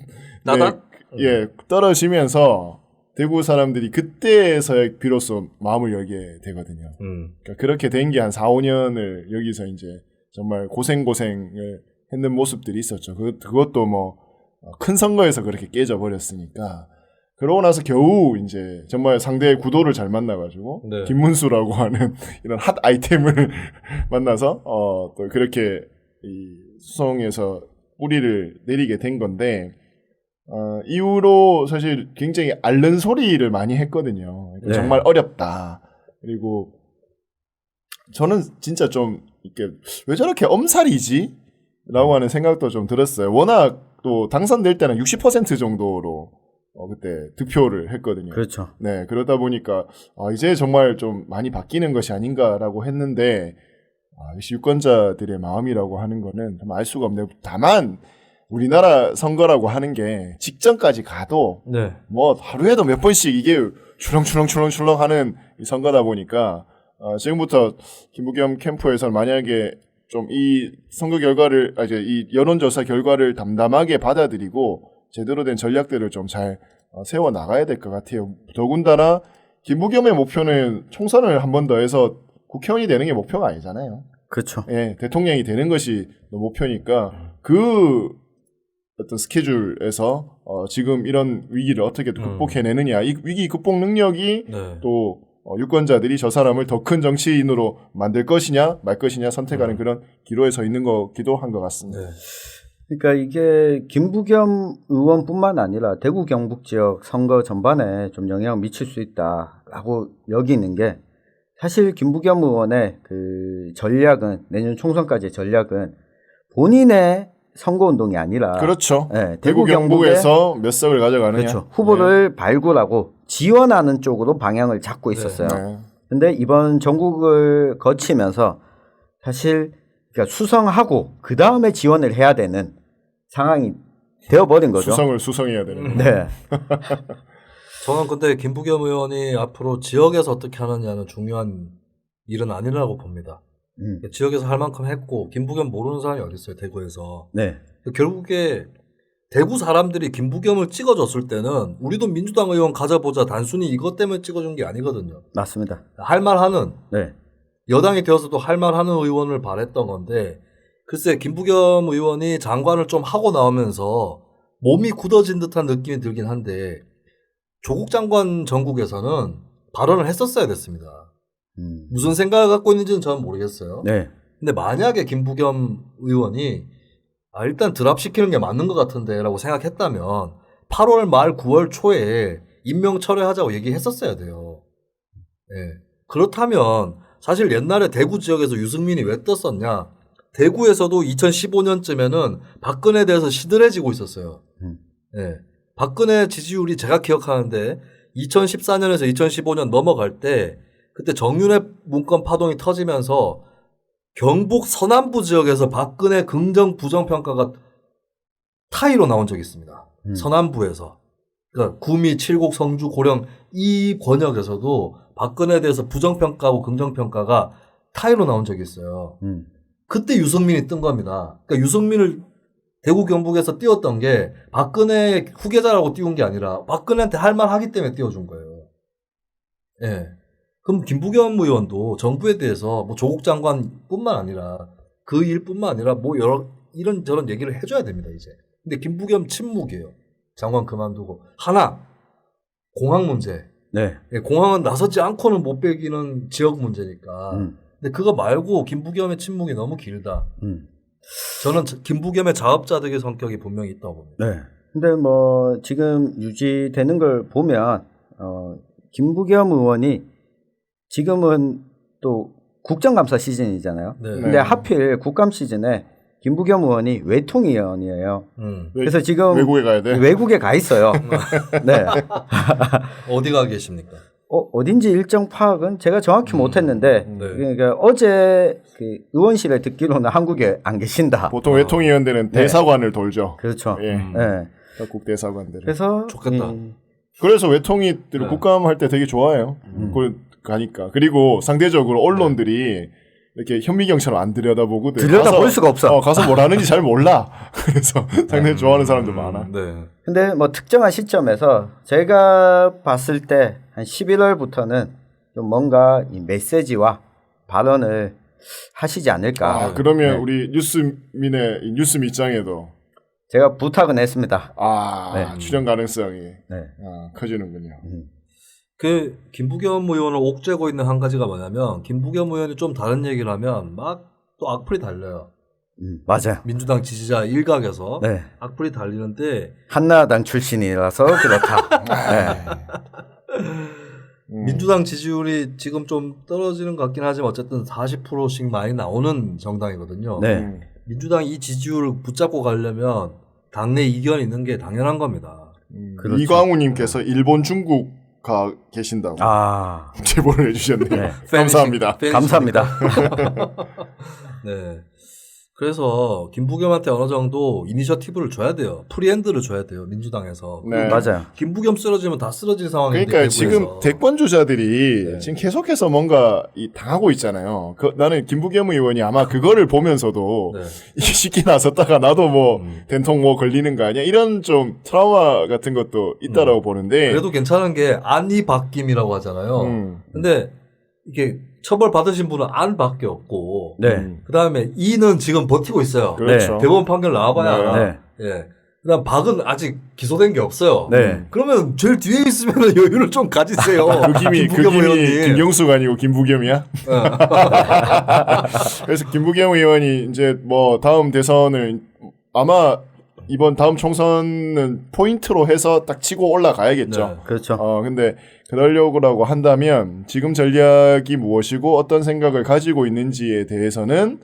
나닥? 예, 떨어지면서 대구 사람들이 그때에서 비로소 마음을 열게 되거든요. 그러니까 그렇게 된 게 한 4, 5년을 여기서 이제 정말 고생을 했는 모습들이 있었죠. 그것도 뭐 큰 선거에서 그렇게 깨져버렸으니까. 그러고 나서 겨우 이제 정말 상대의 구도를 잘 만나가지고 네. 김문수라고 하는 이런 핫 아이템을 만나서 또 그렇게 이 수성에서 뿌리를 내리게 된 건데 이후로 사실 굉장히 앓는 소리를 많이 했거든요. 그러니까 네. 정말 어렵다. 그리고 저는 진짜 좀 이렇게 왜 저렇게 엄살이지? 라고 하는 생각도 좀 들었어요. 워낙 또 당선될 때는 60% 정도로 그때 득표를 했거든요. 그렇죠. 네, 그러다 보니까 이제 정말 좀 많이 바뀌는 것이 아닌가라고 했는데 역시 유권자들의 마음이라고 하는 거는 좀 알 수가 없네요. 다만 우리나라 선거라고 하는 게 직전까지 가도 네. 뭐 하루에도 몇 번씩 이게 출렁출렁 하는 이 선거다 보니까 지금부터 김부겸 캠프에서 만약에 좀 이 선거 결과를 이제 이 여론조사 결과를 담담하게 받아들이고 제대로 된 전략들을 좀 잘 세워 나가야 될 것 같아요. 더군다나 김부겸의 목표는 총선을 한 번 더 해서 국회의원이 되는 게 목표가 아니잖아요. 그렇죠. 예, 대통령이 되는 것이 목표니까 그 어떤 스케줄에서 지금 이런 위기를 어떻게 극복해내느냐, 이 위기 극복 능력이 네. 또 유권자들이 저 사람을 더 큰 정치인으로 만들 것이냐 말 것이냐 선택하는 그런 기로에 서 있는 거기도 한 것 같습니다. 네. 그러니까 이게 김부겸 의원뿐만 아니라 대구 경북 지역 선거 전반에 좀 영향을 미칠 수 있다라고 여기는 게 사실 김부겸 의원의 그 전략은 내년 총선까지의 전략은 본인의 선거운동이 아니라 그렇죠. 네, 대구 경북에서 몇 석을 가져가느냐. 그렇죠. 후보를 발굴하고 지원하는 쪽으로 방향을 잡고 있었어요. 네. 근데 이번 전국을 거치면서 사실 그러니까 수성하고 그 다음에 지원을 해야 되는 상황이 되어버린 거죠. 수성을 수성해야 되는. 네. 저는 근데 김부겸 의원이 앞으로 지역에서 어떻게 하느냐는 중요한 일은 아니라고 봅니다. 지역에서 할 만큼 했고 김부겸 모르는 사람이 어디 있어요, 대구에서. 네. 결국에 대구 사람들이 김부겸을 찍어줬을 때는 우리도 민주당 의원 가져보자 단순히 이것 때문에 찍어준 게 아니거든요. 맞습니다. 할 말하는 네. 여당이 되어서도 할 말하는 의원을 바랬던 건데 글쎄 김부겸 의원이 장관을 좀 하고 나오면서 몸이 굳어진 듯한 느낌이 들긴 한데 조국 장관 전국에서는 발언을 했었어야 됐습니다. 무슨 생각을 갖고 있는지는 저는 모르겠어요. 네. 근데 만약에 김부겸 의원이 일단 드랍시키는 게 맞는 것 같은데 라고 생각했다면 8월 말 9월 초에 임명 철회하자고 얘기했었어야 돼요. 네. 그렇다면 사실 옛날에 대구 지역에서 유승민이 왜 떴었냐. 대구에서도 2015년쯤에는 박근혜에 대해서 시들해지고 있었어요. 네. 박근혜 지지율이 제가 기억하는데 2014년에서 2015년 넘어갈 때 그때 정윤회 문건 파동이 터지면서 경북 서남부 지역에서 박근혜 긍정 부정 평가가 타이로 나온 적이 있습니다. 서남부에서. 그러니까 구미, 칠곡, 성주, 고령 이 권역에서도 박근혜에 대해서 부정 평가하고 긍정 평가가 타이로 나온 적이 있어요. 그때 유승민이 뜬 겁니다. 그러니까 유승민을 대구 경북에서 띄웠던 게 박근혜 후계자라고 띄운 게 아니라 박근혜한테 할 말 하기 때문에 띄워준 거예요. 예. 그럼 김부겸 의원도 정부에 대해서 뭐 조국 장관뿐만 아니라 그 일뿐만 아니라 뭐 여러 이런저런 얘기를 해줘야 됩니다, 이제. 근데 김부겸 침묵이에요. 장관 그만두고. 하나, 공항 문제. 네. 예, 공항은 나서지 않고는 못 빼기는 지역 문제니까. 근데 그거 말고 김부겸의 침묵이 너무 길다. 저는 김부겸의 자업자득의 성격이 분명히 있다고 봅니다. 네. 근데 뭐 지금 유지되는 걸 보면 김부겸 의원이 지금은 또 국정감사 시즌이잖아요. 네. 근데 하필 국감 시즌에 김부겸 의원이 외통위원이에요. 그래서 지금 외국에 가야 돼. 외국에 가 있어요. 네. 어디 가 계십니까? 어딘지 일정 파악은 제가 정확히 못했는데 네. 그러니까 어제 그 의원실에 듣기로는 한국에 안 계신다. 보통 외통위원들은 네. 대사관을 돌죠. 그렇죠. 예. 네. 각국 대사관들을. 그래서 좋겠다. 그래서 외통위들 네. 국감할 때 되게 좋아해요. 그걸 가니까. 그리고 상대적으로 언론들이 이렇게 현미경처럼 안 들여다보거든. 들여다볼 수가 없어. 가서 뭘 하는지 잘 몰라. 그래서 상당히 좋아하는 사람도 많아. 네. 근데 뭐 특정한 시점에서 제가 봤을 때 한 11월부터는 좀 뭔가 이 메시지와 발언을 하시지 않을까. 그러면 네. 우리 뉴스민의 이 뉴스 밑장에도 제가 부탁은 했습니다. 네. 출연 가능성이 네. 커지는군요. 그 김부겸 의원을 옥죄고 있는 한 가지가 뭐냐면 김부겸 의원이 좀 다른 얘기를 하면 막 또 악플이 달려요. 맞아요. 민주당 지지자 일각에서 네. 악플이 달리는데 한나라당 출신이라서 그렇다. 네. 민주당 지지율이 지금 좀 떨어지는 것 같긴 하지만 어쨌든 40%씩 많이 나오는 정당이거든요. 네. 민주당이 이 지지율을 붙잡고 가려면 당내 이견이 있는 게 당연한 겁니다. 그렇죠. 이광우님께서 일본, 중국 가 계신다고 제보를 해주셨네요. 네. 감사합니다. 감사합니다. 네. 그래서 김부겸한테 어느 정도 이니셔티브를 줘야 돼요. 프리핸드를 줘야 돼요. 민주당에서. 네. 맞아요. 김부겸 쓰러지면 다 쓰러진 상황인데. 그러니까 지금 대구에서. 대권 주자들이 네. 지금 계속해서 뭔가 당하고 있잖아요. 나는 김부겸 의원이 아마 그거를 보면서도 네. 이게 쉽게 나섰다가 나도 뭐 된통 뭐 걸리는 거 아니야? 이런 좀 트라우마 같은 것도 있다라고 보는데. 그래도 괜찮은 게 안이 바뀜이라고 하잖아요. 근데 이게 처벌 받으신 분은 안밖에 없고. 네. 그 다음에 이는 지금 버티고 있어요. 그렇죠. 대법원 판결 나와봐야 네. 알아. 예. 그다음 박은 아직 기소된 게 없어요. 네. 그러면 제일 뒤에 있으면 여유를 좀 가지세요. 그 김이 김경수가 아니고 김부겸이야? 그래서 김부겸 의원이 이제 뭐 다음 대선을 아마 이번 다음 총선은 포인트로 해서 딱 치고 올라가야겠죠. 네. 그렇죠. 근데 그러려고 한다면 지금 전략이 무엇이고 어떤 생각을 가지고 있는지에 대해서는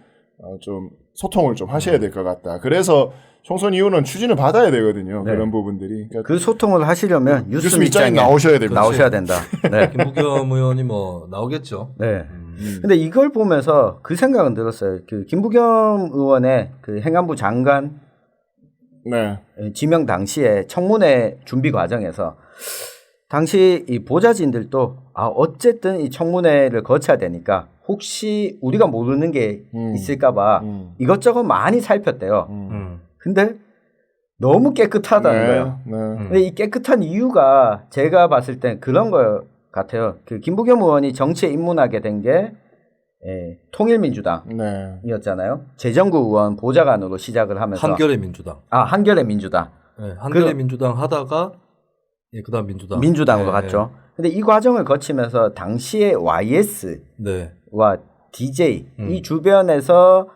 좀 소통을 좀 하셔야 될 것 같다. 그래서 총선 이후는 추진을 받아야 되거든요. 네. 그런 부분들이. 그러니까 그 소통을 하시려면 뉴스 밑장에 밑장에 나오셔야 됩니다. 나오셔야 된다. 네. 김부겸 의원이 뭐 나오겠죠. 네. 근데 이걸 보면서 그 생각은 들었어요. 그 김부겸 의원의 그 행안부 장관 네. 지명 당시에 청문회 준비 과정에서 당시 이 보좌진들도 어쨌든 이 청문회를 거쳐야 되니까 혹시 우리가 모르는 게 있을까봐 이것저것 많이 살폈대요. 근데 너무 깨끗하다는 거예요. 네. 근데 이 깨끗한 이유가 제가 봤을 땐 그런 거 같아요. 그 김부겸 의원이 정치에 입문하게 된 게 통일민주당이었잖아요. 재정구 의원 보좌관으로 시작을 하면서 한결의 민주당. 한결의 민주당. 네, 한결의 민주당 하다가 그다음 민주당. 민주당으로 갔죠. 근데 이 과정을 거치면서 당시에 YS와 DJ 이 주변에서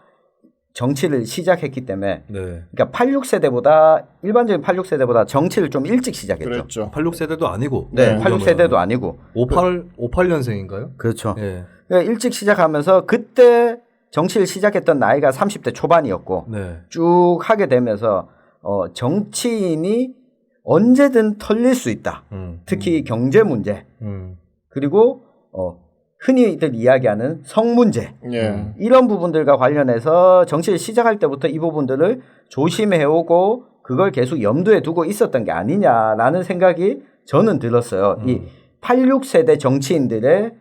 정치를 시작했기 때문에 그러니까 86세대보다 일반적인 86세대보다 정치를 좀 일찍 시작했죠. 그렇죠. 86세대도 아니고. 네, 86세대도 아니고. 58년생인가요? 그렇죠. 네. 그러니까 일찍 시작하면서 그때 정치를 시작했던 나이가 30대 초반이었고 쭉 하게 되면서 정치인이 언제든 털릴 수 있다. 특히 경제 문제. 그리고 흔히들 이야기하는 성문제 예. 이런 부분들과 관련해서 정치를 시작할 때부터 이 부분들을 조심해오고 그걸 계속 염두에 두고 있었던 게 아니냐라는 생각이 저는 들었어요. 이 86세대 정치인들의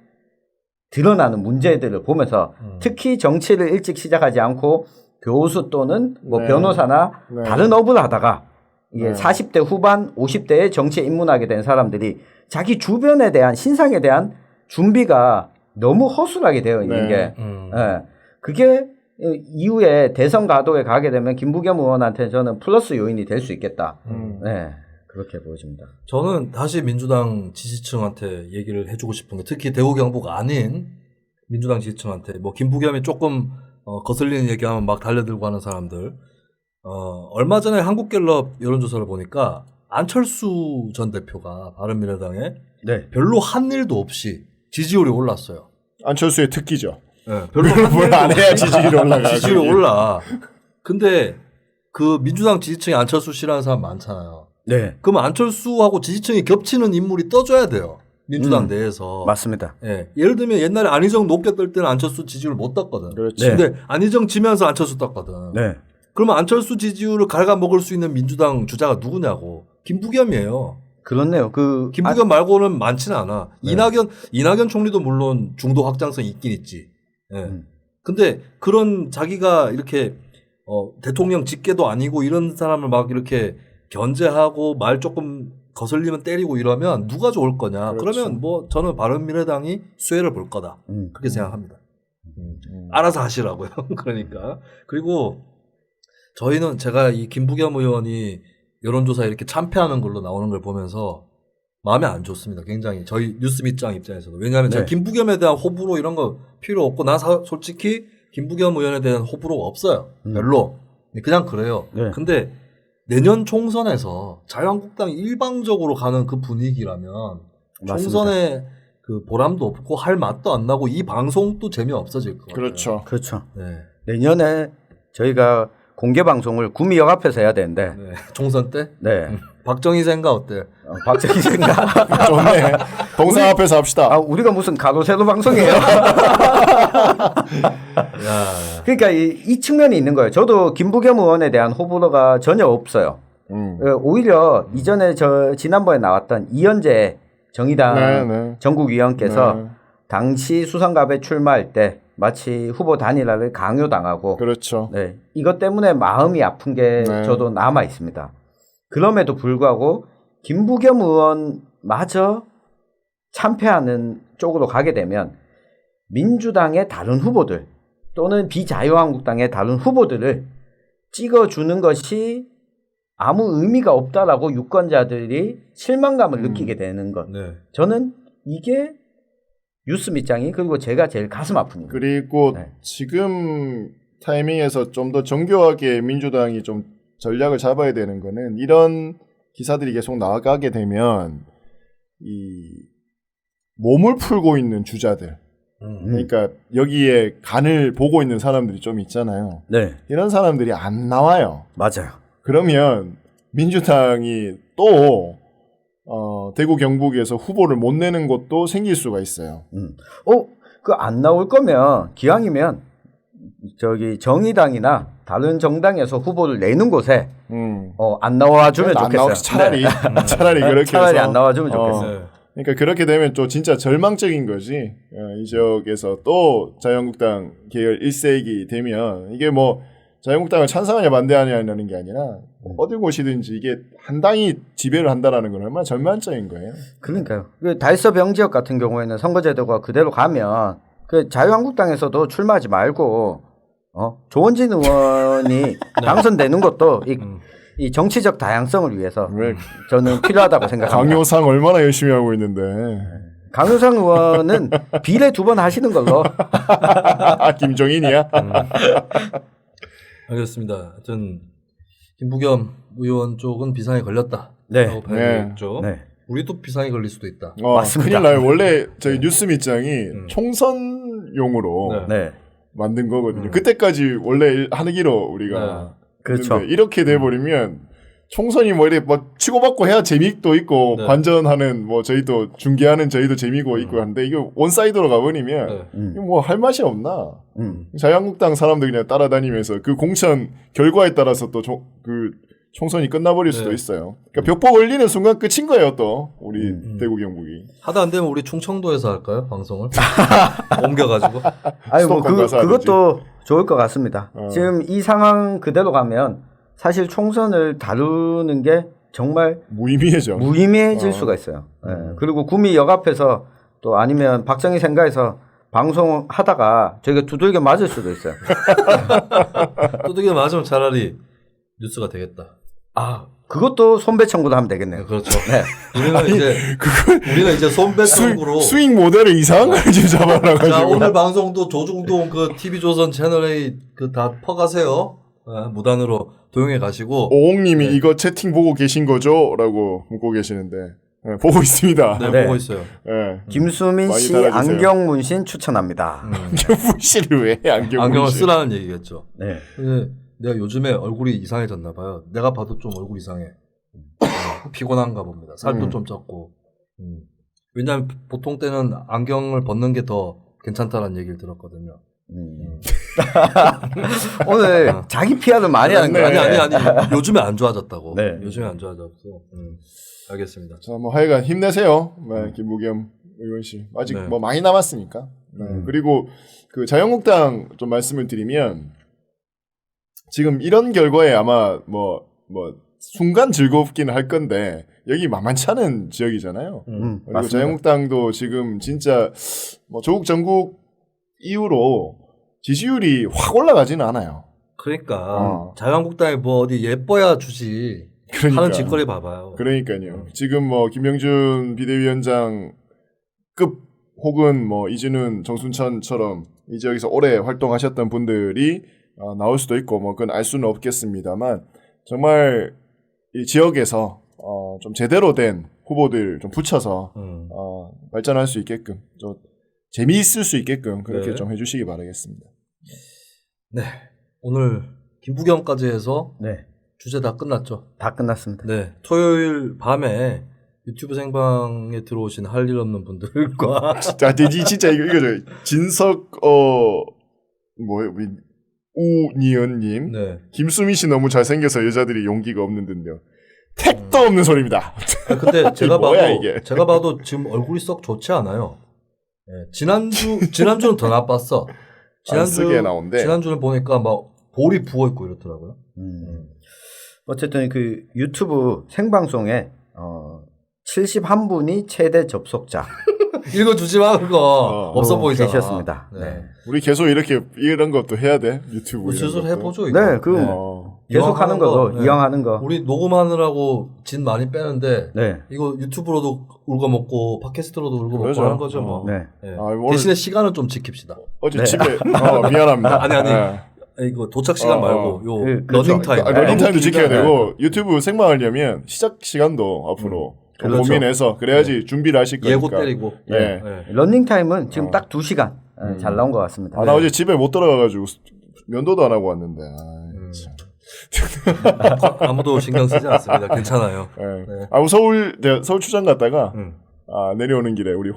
드러나는 문제들을 보면서 특히 정치를 일찍 시작하지 않고 교수 또는 뭐 네. 변호사나 네. 다른 업을 하다가 이게 네. 40대 후반 50대에 정치에 입문하게 된 사람들이 자기 주변에 대한 신상에 대한 준비가 너무 허술하게 되어 있는 네. 게 예, 그게 이후에 대선 가도에 가게 되면 김부겸 의원한테 저는 플러스 요인이 될 수 있겠다. 네, 그렇게 보여집니다. 저는 다시 민주당 지지층한테 얘기를 해주고 싶은 게 특히 대구 경북 아닌 민주당 지지층한테 뭐 김부겸이 조금 거슬리는 얘기하면 막 달려들고 하는 사람들 얼마 전에 한국갤럽 여론조사를 보니까 안철수 전 대표가 바른미래당에 네. 별로 한 일도 없이 지지율이 올랐어요. 안철수의 특기죠. 네, 별로 한 뭘 일도 안 해야 없이 지지율이 올라가. 지지율이 올라. 근데 그 민주당 지지층에 안철수 씨라는 사람 많잖아요. 네. 그러면 안철수하고 지지층이 겹치는 인물이 떠줘야 돼요. 민주당 내에서. 맞습니다. 예. 예를 들면 옛날에 안희정 높게 뜰 때는 안철수 지지율 못 떴거든. 그렇지. 네. 근데 안희정 지면서 안철수 떴거든. 네. 그러면 안철수 지지율을 갉아먹을 수 있는 민주당 주자가 누구냐고. 김부겸이에요. 그렇네요. 그 김부겸 말고는 많지는 않아. 이낙연 총리도 물론 중도 확장성이 있긴 있지. 예. 근데 그런 자기가 이렇게 대통령 직계도 아니고 이런 사람을 막 이렇게 견제하고 말 조금 거슬리면 때리고 이러면 누가 좋을 거냐. 그렇죠. 그러면 뭐 저는 바른미래당이 수혜를 볼 거다. 그렇게 생각합니다. 알아서 하시라고요. 그러니까. 그리고 저희는 제가 이 김부겸 의원이 여론조사에 이렇게 참패하는 걸로 나오는 걸 보면서 마음에 안 좋습니다. 굉장히 저희 뉴스미장 입장에서도. 왜냐하면 제가 네. 김부겸에 대한 호불호 이런 거 필요 없고 난 솔직히 김부겸 의원에 대한 호불호가 없어요. 별로. 그냥 그래요. 네. 근데 내년 총선에서 자유한국당이 일방적으로 가는 그 분위기라면 맞습니다. 총선에 그 보람도 없고 할 맛도 안 나고 이 방송도 재미없어질 것 같아요. 그렇죠. 그렇죠. 네. 내년에 저희가 공개 방송을 구미역 앞에서 해야 되는데 네. 총선 때 네. 박정희 생각 어때? 박정희 생각. 좋네. 동상 앞에서 합시다. 우리가 무슨 가로세로 방송이에요. 야. 그러니까 이 측면이 있는 거예요. 저도 김부겸 의원에 대한 호불호가 전혀 없어요. 오히려 이전에 지난번에 나왔던 이현재 정의당 네, 네. 전국위원께서 네. 당시 수성갑에 출마할 때 마치 후보 단일화를 강요당하고 그렇죠. 네, 이것 때문에 마음이 아픈 게 네. 저도 남아 있습니다. 그럼에도 불구하고 김부겸 의원마저 참패하는 쪽으로 가게 되면 민주당의 다른 후보들 또는 비자유한국당의 다른 후보들을 찍어주는 것이 아무 의미가 없다라고 유권자들이 실망감을 느끼게 되는 것. 네. 저는 이게 뉴스 밑장이 그리고 제가 제일 가슴 아픕니다. 그리고 네. 지금 타이밍에서 좀 더 정교하게 민주당이 좀 전략을 잡아야 되는 거는 이런 기사들이 계속 나가게 되면 이 몸을 풀고 있는 주자들 그러니까 여기에 간을 보고 있는 사람들이 좀 있잖아요. 네, 이런 사람들이 안 나와요. 맞아요. 그러면 민주당이 또 대구 경북에서 후보를 못 내는 것도 생길 수가 있어요. 그 안 나올 거면 기왕이면 저기 정의당이나 다른 정당에서 후보를 내는 곳에 안 나와주면 안 좋겠어요. 나오지, 차라리 네. 차라리 그렇게 차라리 해서 안 나와주면 좋겠어요. 네. 그러니까 그렇게 되면 또 진짜 절망적인 거지. 이 지역에서 또 자유한국당 계열 1세기 되면 이게 뭐 자유한국당을 찬성하냐 반대하냐는 게 아니라 어디 곳이든지 이게 한 당이 지배를 한다라는 건 얼마나 절망적인 거예요. 그러니까요. 그 달서병 지역 같은 경우에는 선거제도가 그대로 가면 그 자유한국당에서도 출마하지 말고 조원진 의원이 당선되는 것도 이 정치적 다양성을 위해서 왜 저는 필요하다고 생각합니다. 강효상 얼마나 열심히 하고 있는데. 강효상 의원은 비례 2번 하시는 걸로. 김종인이야? 알겠습니다. 하여튼 김부겸 의원 쪽은 비상에 걸렸다. 네. 라고 봐야겠죠. 네. 우리도 비상에 걸릴 수도 있다. 맞습니다. 큰일 나요. 원래 저희 뉴스 밑장이 총선용으로 네. 만든 거거든요. 그때까지 원래 하기로 우리가 그렇죠. 했는데 이렇게 돼버리면 총선이 뭐 이렇게 뭐 치고받고 해야 재미도 있고 네. 관전하는 뭐 저희도 중계하는 저희도 재미고 있고 한데 이게 원사이드로 가버리면 이거 뭐 할 맛이 없나? 자유한국당 사람들 그냥 따라다니면서 그 공천 결과에 따라서 또 그 총선이 끝나버릴 수도 있어요. 그러니까 벽보 올리는 순간 끝인 거예요 또 우리 대구 경북이. 하다 안 되면 우리 충청도에서 할까요 방송을? 옮겨가지고. 아니 뭐 수도권 가서 그것도 좋을 것 같습니다. 지금 이 상황 그대로 가면 사실 총선을 다루는 게 정말 무의미해져. 무의미해질 수가 있어요. 예. 그리고 구미 역 앞에서 또 아니면 박정희 생가에서 방송하다가 저희가 두들겨 맞을 수도 있어요. 두들겨 맞으면 차라리 뉴스가 되겠다. 아, 그것도 손배 청구도 하면 되겠네요. 그렇죠. 우리는 이제 손배 쪽으로 스윙 모델을 이상한 걸 지금 자, 잡아놔가지고. 오늘 방송도 조중동 그 TV조선 채널A 그 다 퍼가세요. 무단으로 도용해 가시고. 오홍님이 이거 채팅 보고 계신 거죠? 라고 묻고 계시는데. 네, 보고 있습니다. 네, 네. 보고 있어요. 네. 김수민 많이 씨 달아주세요. 안경 문신 추천합니다. 안경문신을 왜 해? 안경을 쓰라는 얘기겠죠. 네. 근데 내가 요즘에 얼굴이 이상해졌나 봐요. 내가 봐도 좀 얼굴 이상해. 피곤한가 봅니다. 살도 좀 쪘고. 왜냐하면 보통 때는 안경을 벗는 게 더 괜찮다라는 얘기를 들었거든요. 오늘 자기 PR을 많이 하는 거예요. 아니. 요즘에 안 좋아졌다고. 네. 요즘에 안 좋아졌어. 알겠습니다. 자, 뭐 하여간 힘내세요. 네, 김부겸 의원 씨. 아직 네. 뭐 많이 남았으니까. 그리고 그 자유한국당 좀 말씀을 드리면 지금 이런 결과에 아마 뭐 순간 즐겁기는 할 건데 여기 만만치 않은 지역이잖아요. 그리고 맞습니다. 자유한국당도 지금 진짜 뭐 조국 전국 이후로 지지율이 확 올라가지는 않아요. 그러니까 자유한국당이 뭐 어디 예뻐야 주지. 그러니까. 하는 짓거리 봐봐요. 그러니까요. 지금 뭐 김영준 비대위원장 급 혹은 뭐 이준훈, 정순천처럼 이 지역에서 오래 활동하셨던 분들이 나올 수도 있고 뭐 그건 알 수는 없겠습니다만 정말 이 지역에서 좀 제대로 된 후보들 좀 붙여서 발전할 수 있게끔 좀 재미있을 수 있게끔 그렇게 네. 좀 해주시기 바라겠습니다. 네. 오늘 김부겸까지 해서 네. 주제 다 끝났죠. 다 끝났습니다. 네. 토요일 밤에 유튜브 생방에 들어오신 할 일 없는 분들과 자, 진짜 이거죠. 진석 우니은님, 네. 김수미 씨 너무 잘생겨서 여자들이 용기가 없는 듯요. 택도 없는 소리입니다. 근데 뭐야, 이게. 제가 봐도 지금 얼굴이 썩 좋지 않아요. 네. 지난주는 더 나빴어. 안 쓰게 나온대. 지난주는 보니까 막 볼이 부어 있고 이렇더라고요. 어쨌든 그 유튜브 생방송에 71분이 최대 접속자 읽어주지 마 그거 없어 보이잖아. 계셨습니다. 네. 네. 우리 계속 이렇게 이런 것도 해야 돼? 유튜브. 뭐 이런 슬슬 것도. 해보죠. 이거. 네, 그 계속 하는 거고 네. 이왕하는 거. 우리 녹음하느라고 진 많이 빼는데 네. 이거 유튜브로도 울거먹고 팟캐스트로도 울거먹고 그러죠. 하는 거죠 뭐. 네. 네. 오늘 대신에 시간은 좀 지킵시다. 어제 집에 미안합니다. 아니. 네. 이거 도착 시간 말고 요 그렇죠. 러닝 타임. 러닝 타임도 지켜야 네. 되고 유튜브 생방하려면 시작 시간도 앞으로 좀 그렇죠. 고민해서 그래야지 준비를 하실 거니까. 예고 때리고. 네. 러닝 타임은 지금 딱 2시간 잘 나온 것 같습니다. 나 어제 집에 못 들어가가지고 면도도 안 하고 왔는데. 참. 아무도 신경 쓰지 않습니다. 괜찮아요. 네. 네. 내가 서울 출장 갔다가 내려오는 길에 우리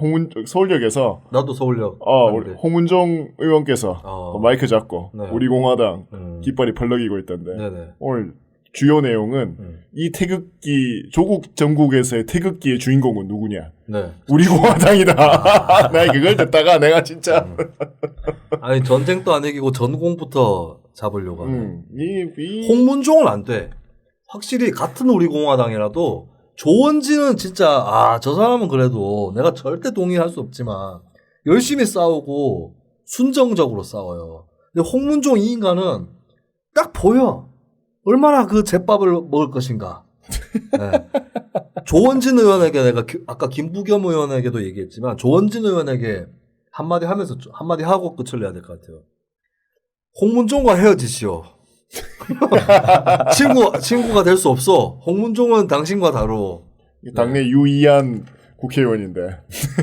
서울역에서 나도 서울역. 우리 홍문종 의원께서 마이크 잡고 네. 우리 공화당 깃발이 펄럭이고 있던데 네네. 오늘 주요 내용은 이 태극기 조국 전국에서의 태극기의 주인공은 누구냐? 네. 우리 공화당이다. 나 그걸 듣다가 내가 진짜 아니 전쟁도 안 이기고 전공부터 잡으려고 하네. 이 홍문종은 안 돼. 확실히 같은 우리 공화당이라도 조원진은 진짜 저 사람은 그래도 내가 절대 동의할 수 없지만 열심히 싸우고 순정적으로 싸워요. 근데 홍문종 이 인간은 딱 보여. 얼마나 그 제밥을 먹을 것인가. 네. 조원진 의원에게 내가 아까 김부겸 의원에게도 얘기했지만 조원진 의원에게 한마디 하면서 한마디 하고 끝을 내야 될 것 같아요. 홍문종과 헤어지시오. 친구가 될 수 없어. 홍문종은 당신과 다르. 당내 유의한 국회의원인데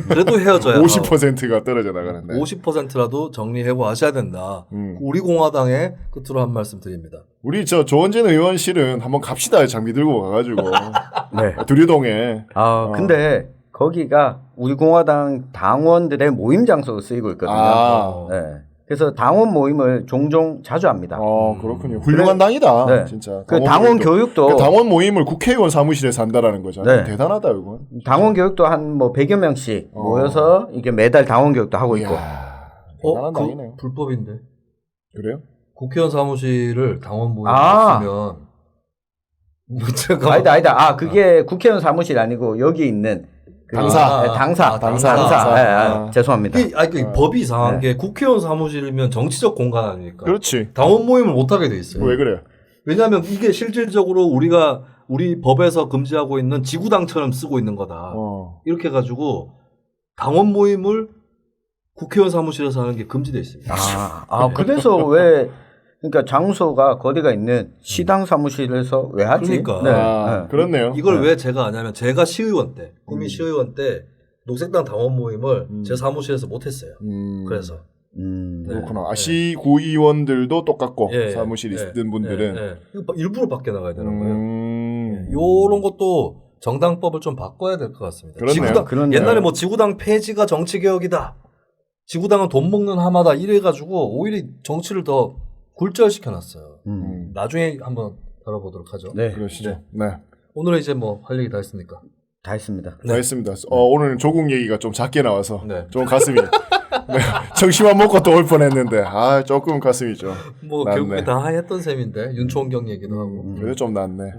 그래도 헤어져야 50%가 떨어져 나가는데 50%라도 정리하고 하셔야 된다. 우리 공화당의 끝으로 한 말씀 드립니다. 우리 저 조원진 의원실은 한번 갑시다. 장비 들고 가가지고 네. 두류동에. 근데 거기가 우리 공화당 당원들의 모임 장소로 쓰이고 있거든요. 네. 그래서 당원 모임을 종종 자주 합니다. 그렇군요. 훌륭한 당이다. 네. 진짜. 그 당원 교육도 그 당원 모임을 국회의원 사무실에서 한다라는 거잖아요. 네. 대단하다 이건. 당원 교육도 한 뭐 100여 명씩 모여서 이게 매달 당원 교육도 하고 있고. 대단한 당이네요. 불법인데. 그래요? 국회의원 사무실을 당원 모임에 쓰면 문제가 아니다. 그게 국회의원 사무실 아니고 여기 있는 그 당사. 죄송합니다. 법이 이상한 게 국회의원 사무실이면 정치적 공간 아닙니까? 그렇지. 당원 모임을 못 하게 돼 있어요. 왜 그래요? 왜냐하면 이게 실질적으로 우리 법에서 금지하고 있는 지구당처럼 쓰고 있는 거다. 이렇게 해가지고 당원 모임을 국회의원 사무실에서 하는 게 금지돼 있습니다. 그래서 왜 그러니까 장소가 거리가 있는 시당 사무실에서 왜 하지? 그러니까. 그렇네요. 이걸 왜 제가 하냐면 제가 시의원 때, 구미 시의원 때 녹색당 당원 모임을 제 사무실에서 못했어요. 그래서. 그렇구나. 시구의원들도 똑같고 사무실 있던 분들은 이거 일부러 밖에 나가야 되는 거예요. 이런 것도 정당법을 좀 바꿔야 될 것 같습니다. 그렇네요. 옛날에 뭐 지구당 폐지가 정치개혁이다. 지구당은 돈 먹는 하마다 이래가지고 오히려 정치를 더 굴절시켜놨어요. 나중에 한번 다뤄보도록 하죠. 네. 그러시죠. 네. 오늘은 이제 뭐 할 얘기 다 했습니까? 다 했습니다. 다 했습니다. 오늘 조국 얘기가 좀 작게 나와서 좀 가슴이 정신만 먹고 또 올 뻔했는데 조금 가슴이 좀 뭐 낫네. 결국에 다 했던 셈인데 윤총경 얘기도 하고. 그래도 좀 낫네.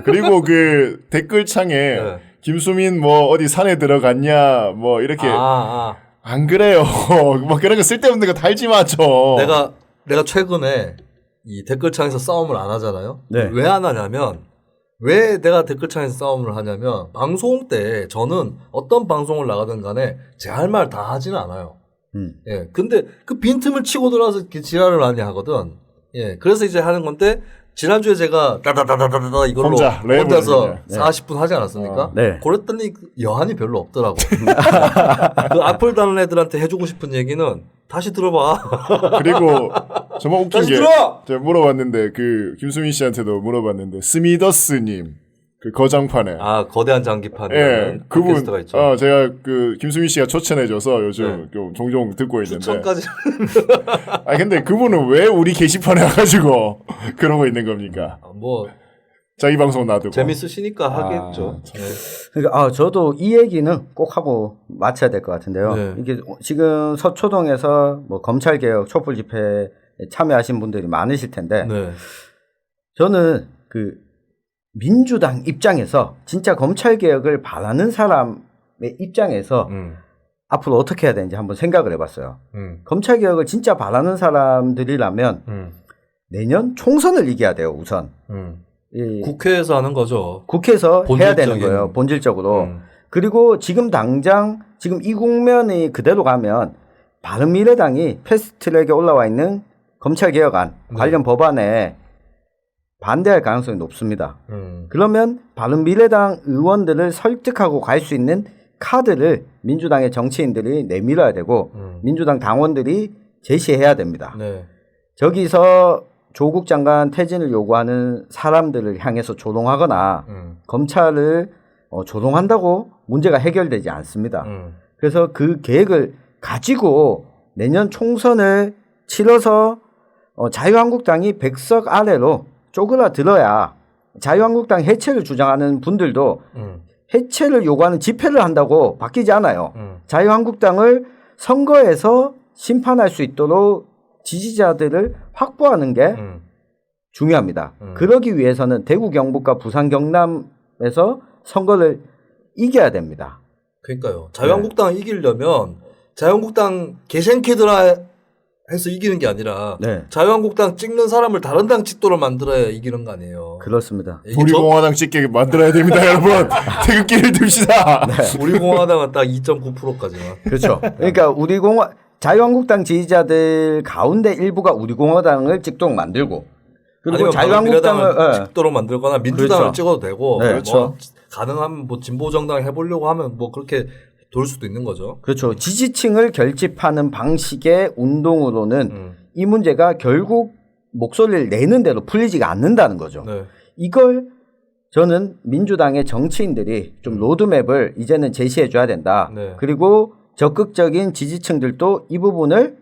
그리고 그 댓글창에 김수민 뭐 어디 산에 들어갔냐 뭐 이렇게 안 그래요. 뭐 그런 거 쓸데없는 거 달지 마 좀. 내가 최근에 이 댓글창에서 싸움을 안 하잖아요. 네. 왜 안 하냐면 왜 내가 댓글창에서 싸움을 하냐면 방송 때 저는 어떤 방송을 나가든 간에 제 할 말 다 하지는 않아요. 예. 근데 그 빈틈을 치고 들어와서 이렇게 지랄을 많이 하거든. 예. 그래서 이제 하는 건데 지난주에 제가 다다다다다다 이걸로 혼자서 40분 하지 않았습니까? 네. 그랬더니 여한이 별로 없더라고. 그 악플 다는 애들한테 해주고 싶은 얘기는 다시 들어봐. 그리고 정말 웃긴 다시 게 들어! 제가 물어봤는데 그 김수민 씨한테도 물어봤는데 스미더스님 그 거장판에 거대한 장기판에 그분 팟캐스트가 있죠. 제가 그 김수민 씨가 추천해줘서 요즘 좀 종종 듣고 있는데 추천까지 근데 그분은 왜 우리 게시판에 와가지고 그러고 있는 겁니까? 뭐 자기 방송 놔두고 재밌으시니까 하겠죠. 그러니까 저도 이 얘기는 꼭 하고 마쳐야 될 것 같은데요. 네. 이게 지금 서초동에서 뭐 검찰 개혁 촛불 집회에 참여하신 분들이 많으실 텐데 저는 그 민주당 입장에서 진짜 검찰 개혁을 바라는 사람의 입장에서 앞으로 어떻게 해야 되는지 한번 생각을 해봤어요. 검찰 개혁을 진짜 바라는 사람들이라면 내년 총선을 이겨야 돼요. 우선. 국회에서 하는 거죠. 국회에서 해야 되는 거예요. 본질적으로. 그리고 지금 당장 지금 이 국면이 그대로 가면 바른미래당이 패스트트랙에 올라와 있는 검찰개혁안 관련 법안에 반대할 가능성이 높습니다. 그러면 바른미래당 의원들을 설득하고 갈 수 있는 카드를 민주당의 정치인들이 내밀어야 되고 민주당 당원들이 제시해야 됩니다. 저기서 조국 장관 퇴진을 요구하는 사람들을 향해서 조롱하거나 검찰을 조롱한다고 문제가 해결되지 않습니다. 그래서 그 계획을 가지고 내년 총선을 치러서 자유한국당이 100석 아래로 쪼그라들어야 자유한국당 해체를 주장하는 분들도 해체를 요구하는 집회를 한다고 바뀌지 않아요. 자유한국당을 선거에서 심판할 수 있도록 지지자들을 확보하는 게 중요합니다. 그러기 위해서는 대구 경북과 부산 경남에서 선거를 이겨야 됩니다. 그러니까요. 자유한국당을 이기려면 자유한국당 개생키드라 해서 이기는 게 아니라 자유한국당 찍는 사람을 다른 당 찍도록 만들어야 이기는 거 아니에요. 그렇습니다. 우리 공화당 찍게 만들어야 됩니다, 여러분. 태극기를 듭시다. 우리 공화당은 딱 2.9%까지만. 그렇죠. 그러니까 자유한국당 지지자들 가운데 일부가 우리 공화당을 찍도록 만들고 그리고 자유한국당을 찍도록 만들거나 민주당을 찍어도 되고 그렇죠. 가능하면 뭐 진보 정당 해보려고 하면 뭐 그렇게 돌 수도 있는 거죠. 그렇죠. 지지층을 결집하는 방식의 운동으로는 이 문제가 결국 목소리를 내는 대로 풀리지가 않는다는 거죠. 네. 이걸 저는 민주당의 정치인들이 좀 로드맵을 이제는 제시해 줘야 된다. 네. 그리고 적극적인 지지층들도 이 부분을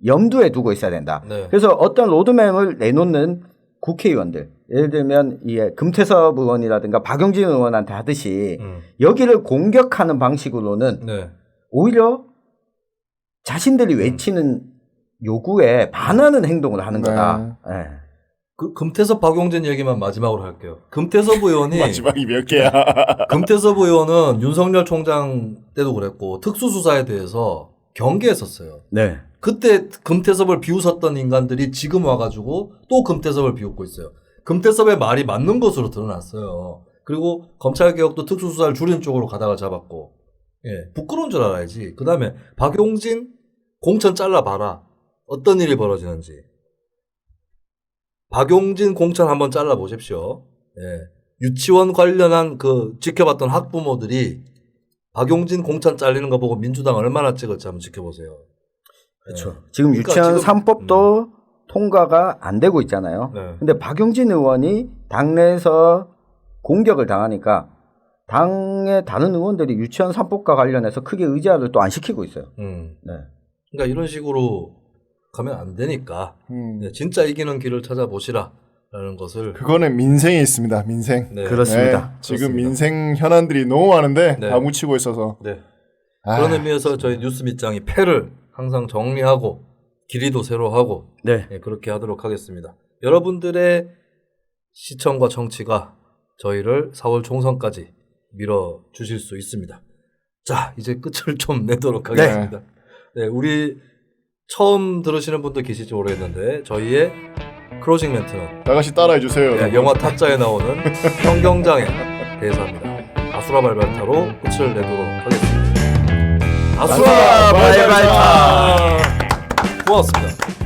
염두에 두고 있어야 된다. 네. 그래서 어떤 로드맵을 내놓는 국회의원들, 예를 들면 이 금태섭 의원이라든가 박용진 의원한테 하듯이 여기를 공격하는 방식으로는 네. 오히려 자신들이 외치는 요구에 반하는 행동을 하는 거다. 네. 그 금태섭 박용진 얘기만 마지막으로 할게요. 금태섭 의원이 마지막이 몇 개야? 금태섭 의원은 윤석열 총장 때도 그랬고 특수수사에 대해서 경계했었어요. 네. 그때 금태섭을 비웃었던 인간들이 지금 와가지고 또 금태섭을 비웃고 있어요. 금태섭의 말이 맞는 것으로 드러났어요. 그리고 검찰개혁도 특수수사를 줄이는 쪽으로 가다가 잡았고, 예, 부끄러운 줄 알아야지. 그 다음에 박용진 공천 잘라봐라. 어떤 일이 벌어지는지. 박용진 공천 한번 잘라보십시오. 예. 유치원 관련한 그 지켜봤던 학부모들이 박용진 공천 잘리는 거 보고 민주당 얼마나 찍을지 한번 지켜보세요. 그렇죠. 예. 지금 그러니까 유치원 지금- 3법도 통과가 안 되고 있잖아요. 네. 근데 박용진 의원이 당내에서 공격을 당하니까 당의 다른 의원들이 유치원 3법과 관련해서 크게 의지를 또 안 시키고 있어요. 네. 그러니까 이런 식으로 가면 안 되니까 네, 진짜 이기는 길을 찾아보시라라는 것을 그거는 민생에 있습니다. 민생. 네. 그렇습니다. 네, 지금 그렇습니다. 민생 현안들이 너무 많은데 네. 다 묻히고 있어서. 네. 아, 그런 의미에서 저희 뉴스 밑장이 패를 항상 정리하고 길이도 새로 하고 네. 네, 그렇게 하도록 하겠습니다. 여러분들의 시청과 청취가 저희를 4월 총선까지 밀어주실 수 있습니다. 자, 이제 끝을 좀 내도록 하겠습니다. 네, 우리 처음 들으시는 분도 계실지 모르겠는데 저희의 클로징 멘트는 다 같이 따라해 주세요. 네, 영화 타짜에 나오는 성경장의 대사입니다. 아수라 발발타로 끝을 내도록 하겠습니다. 아수라 발발타! 고맙습니다.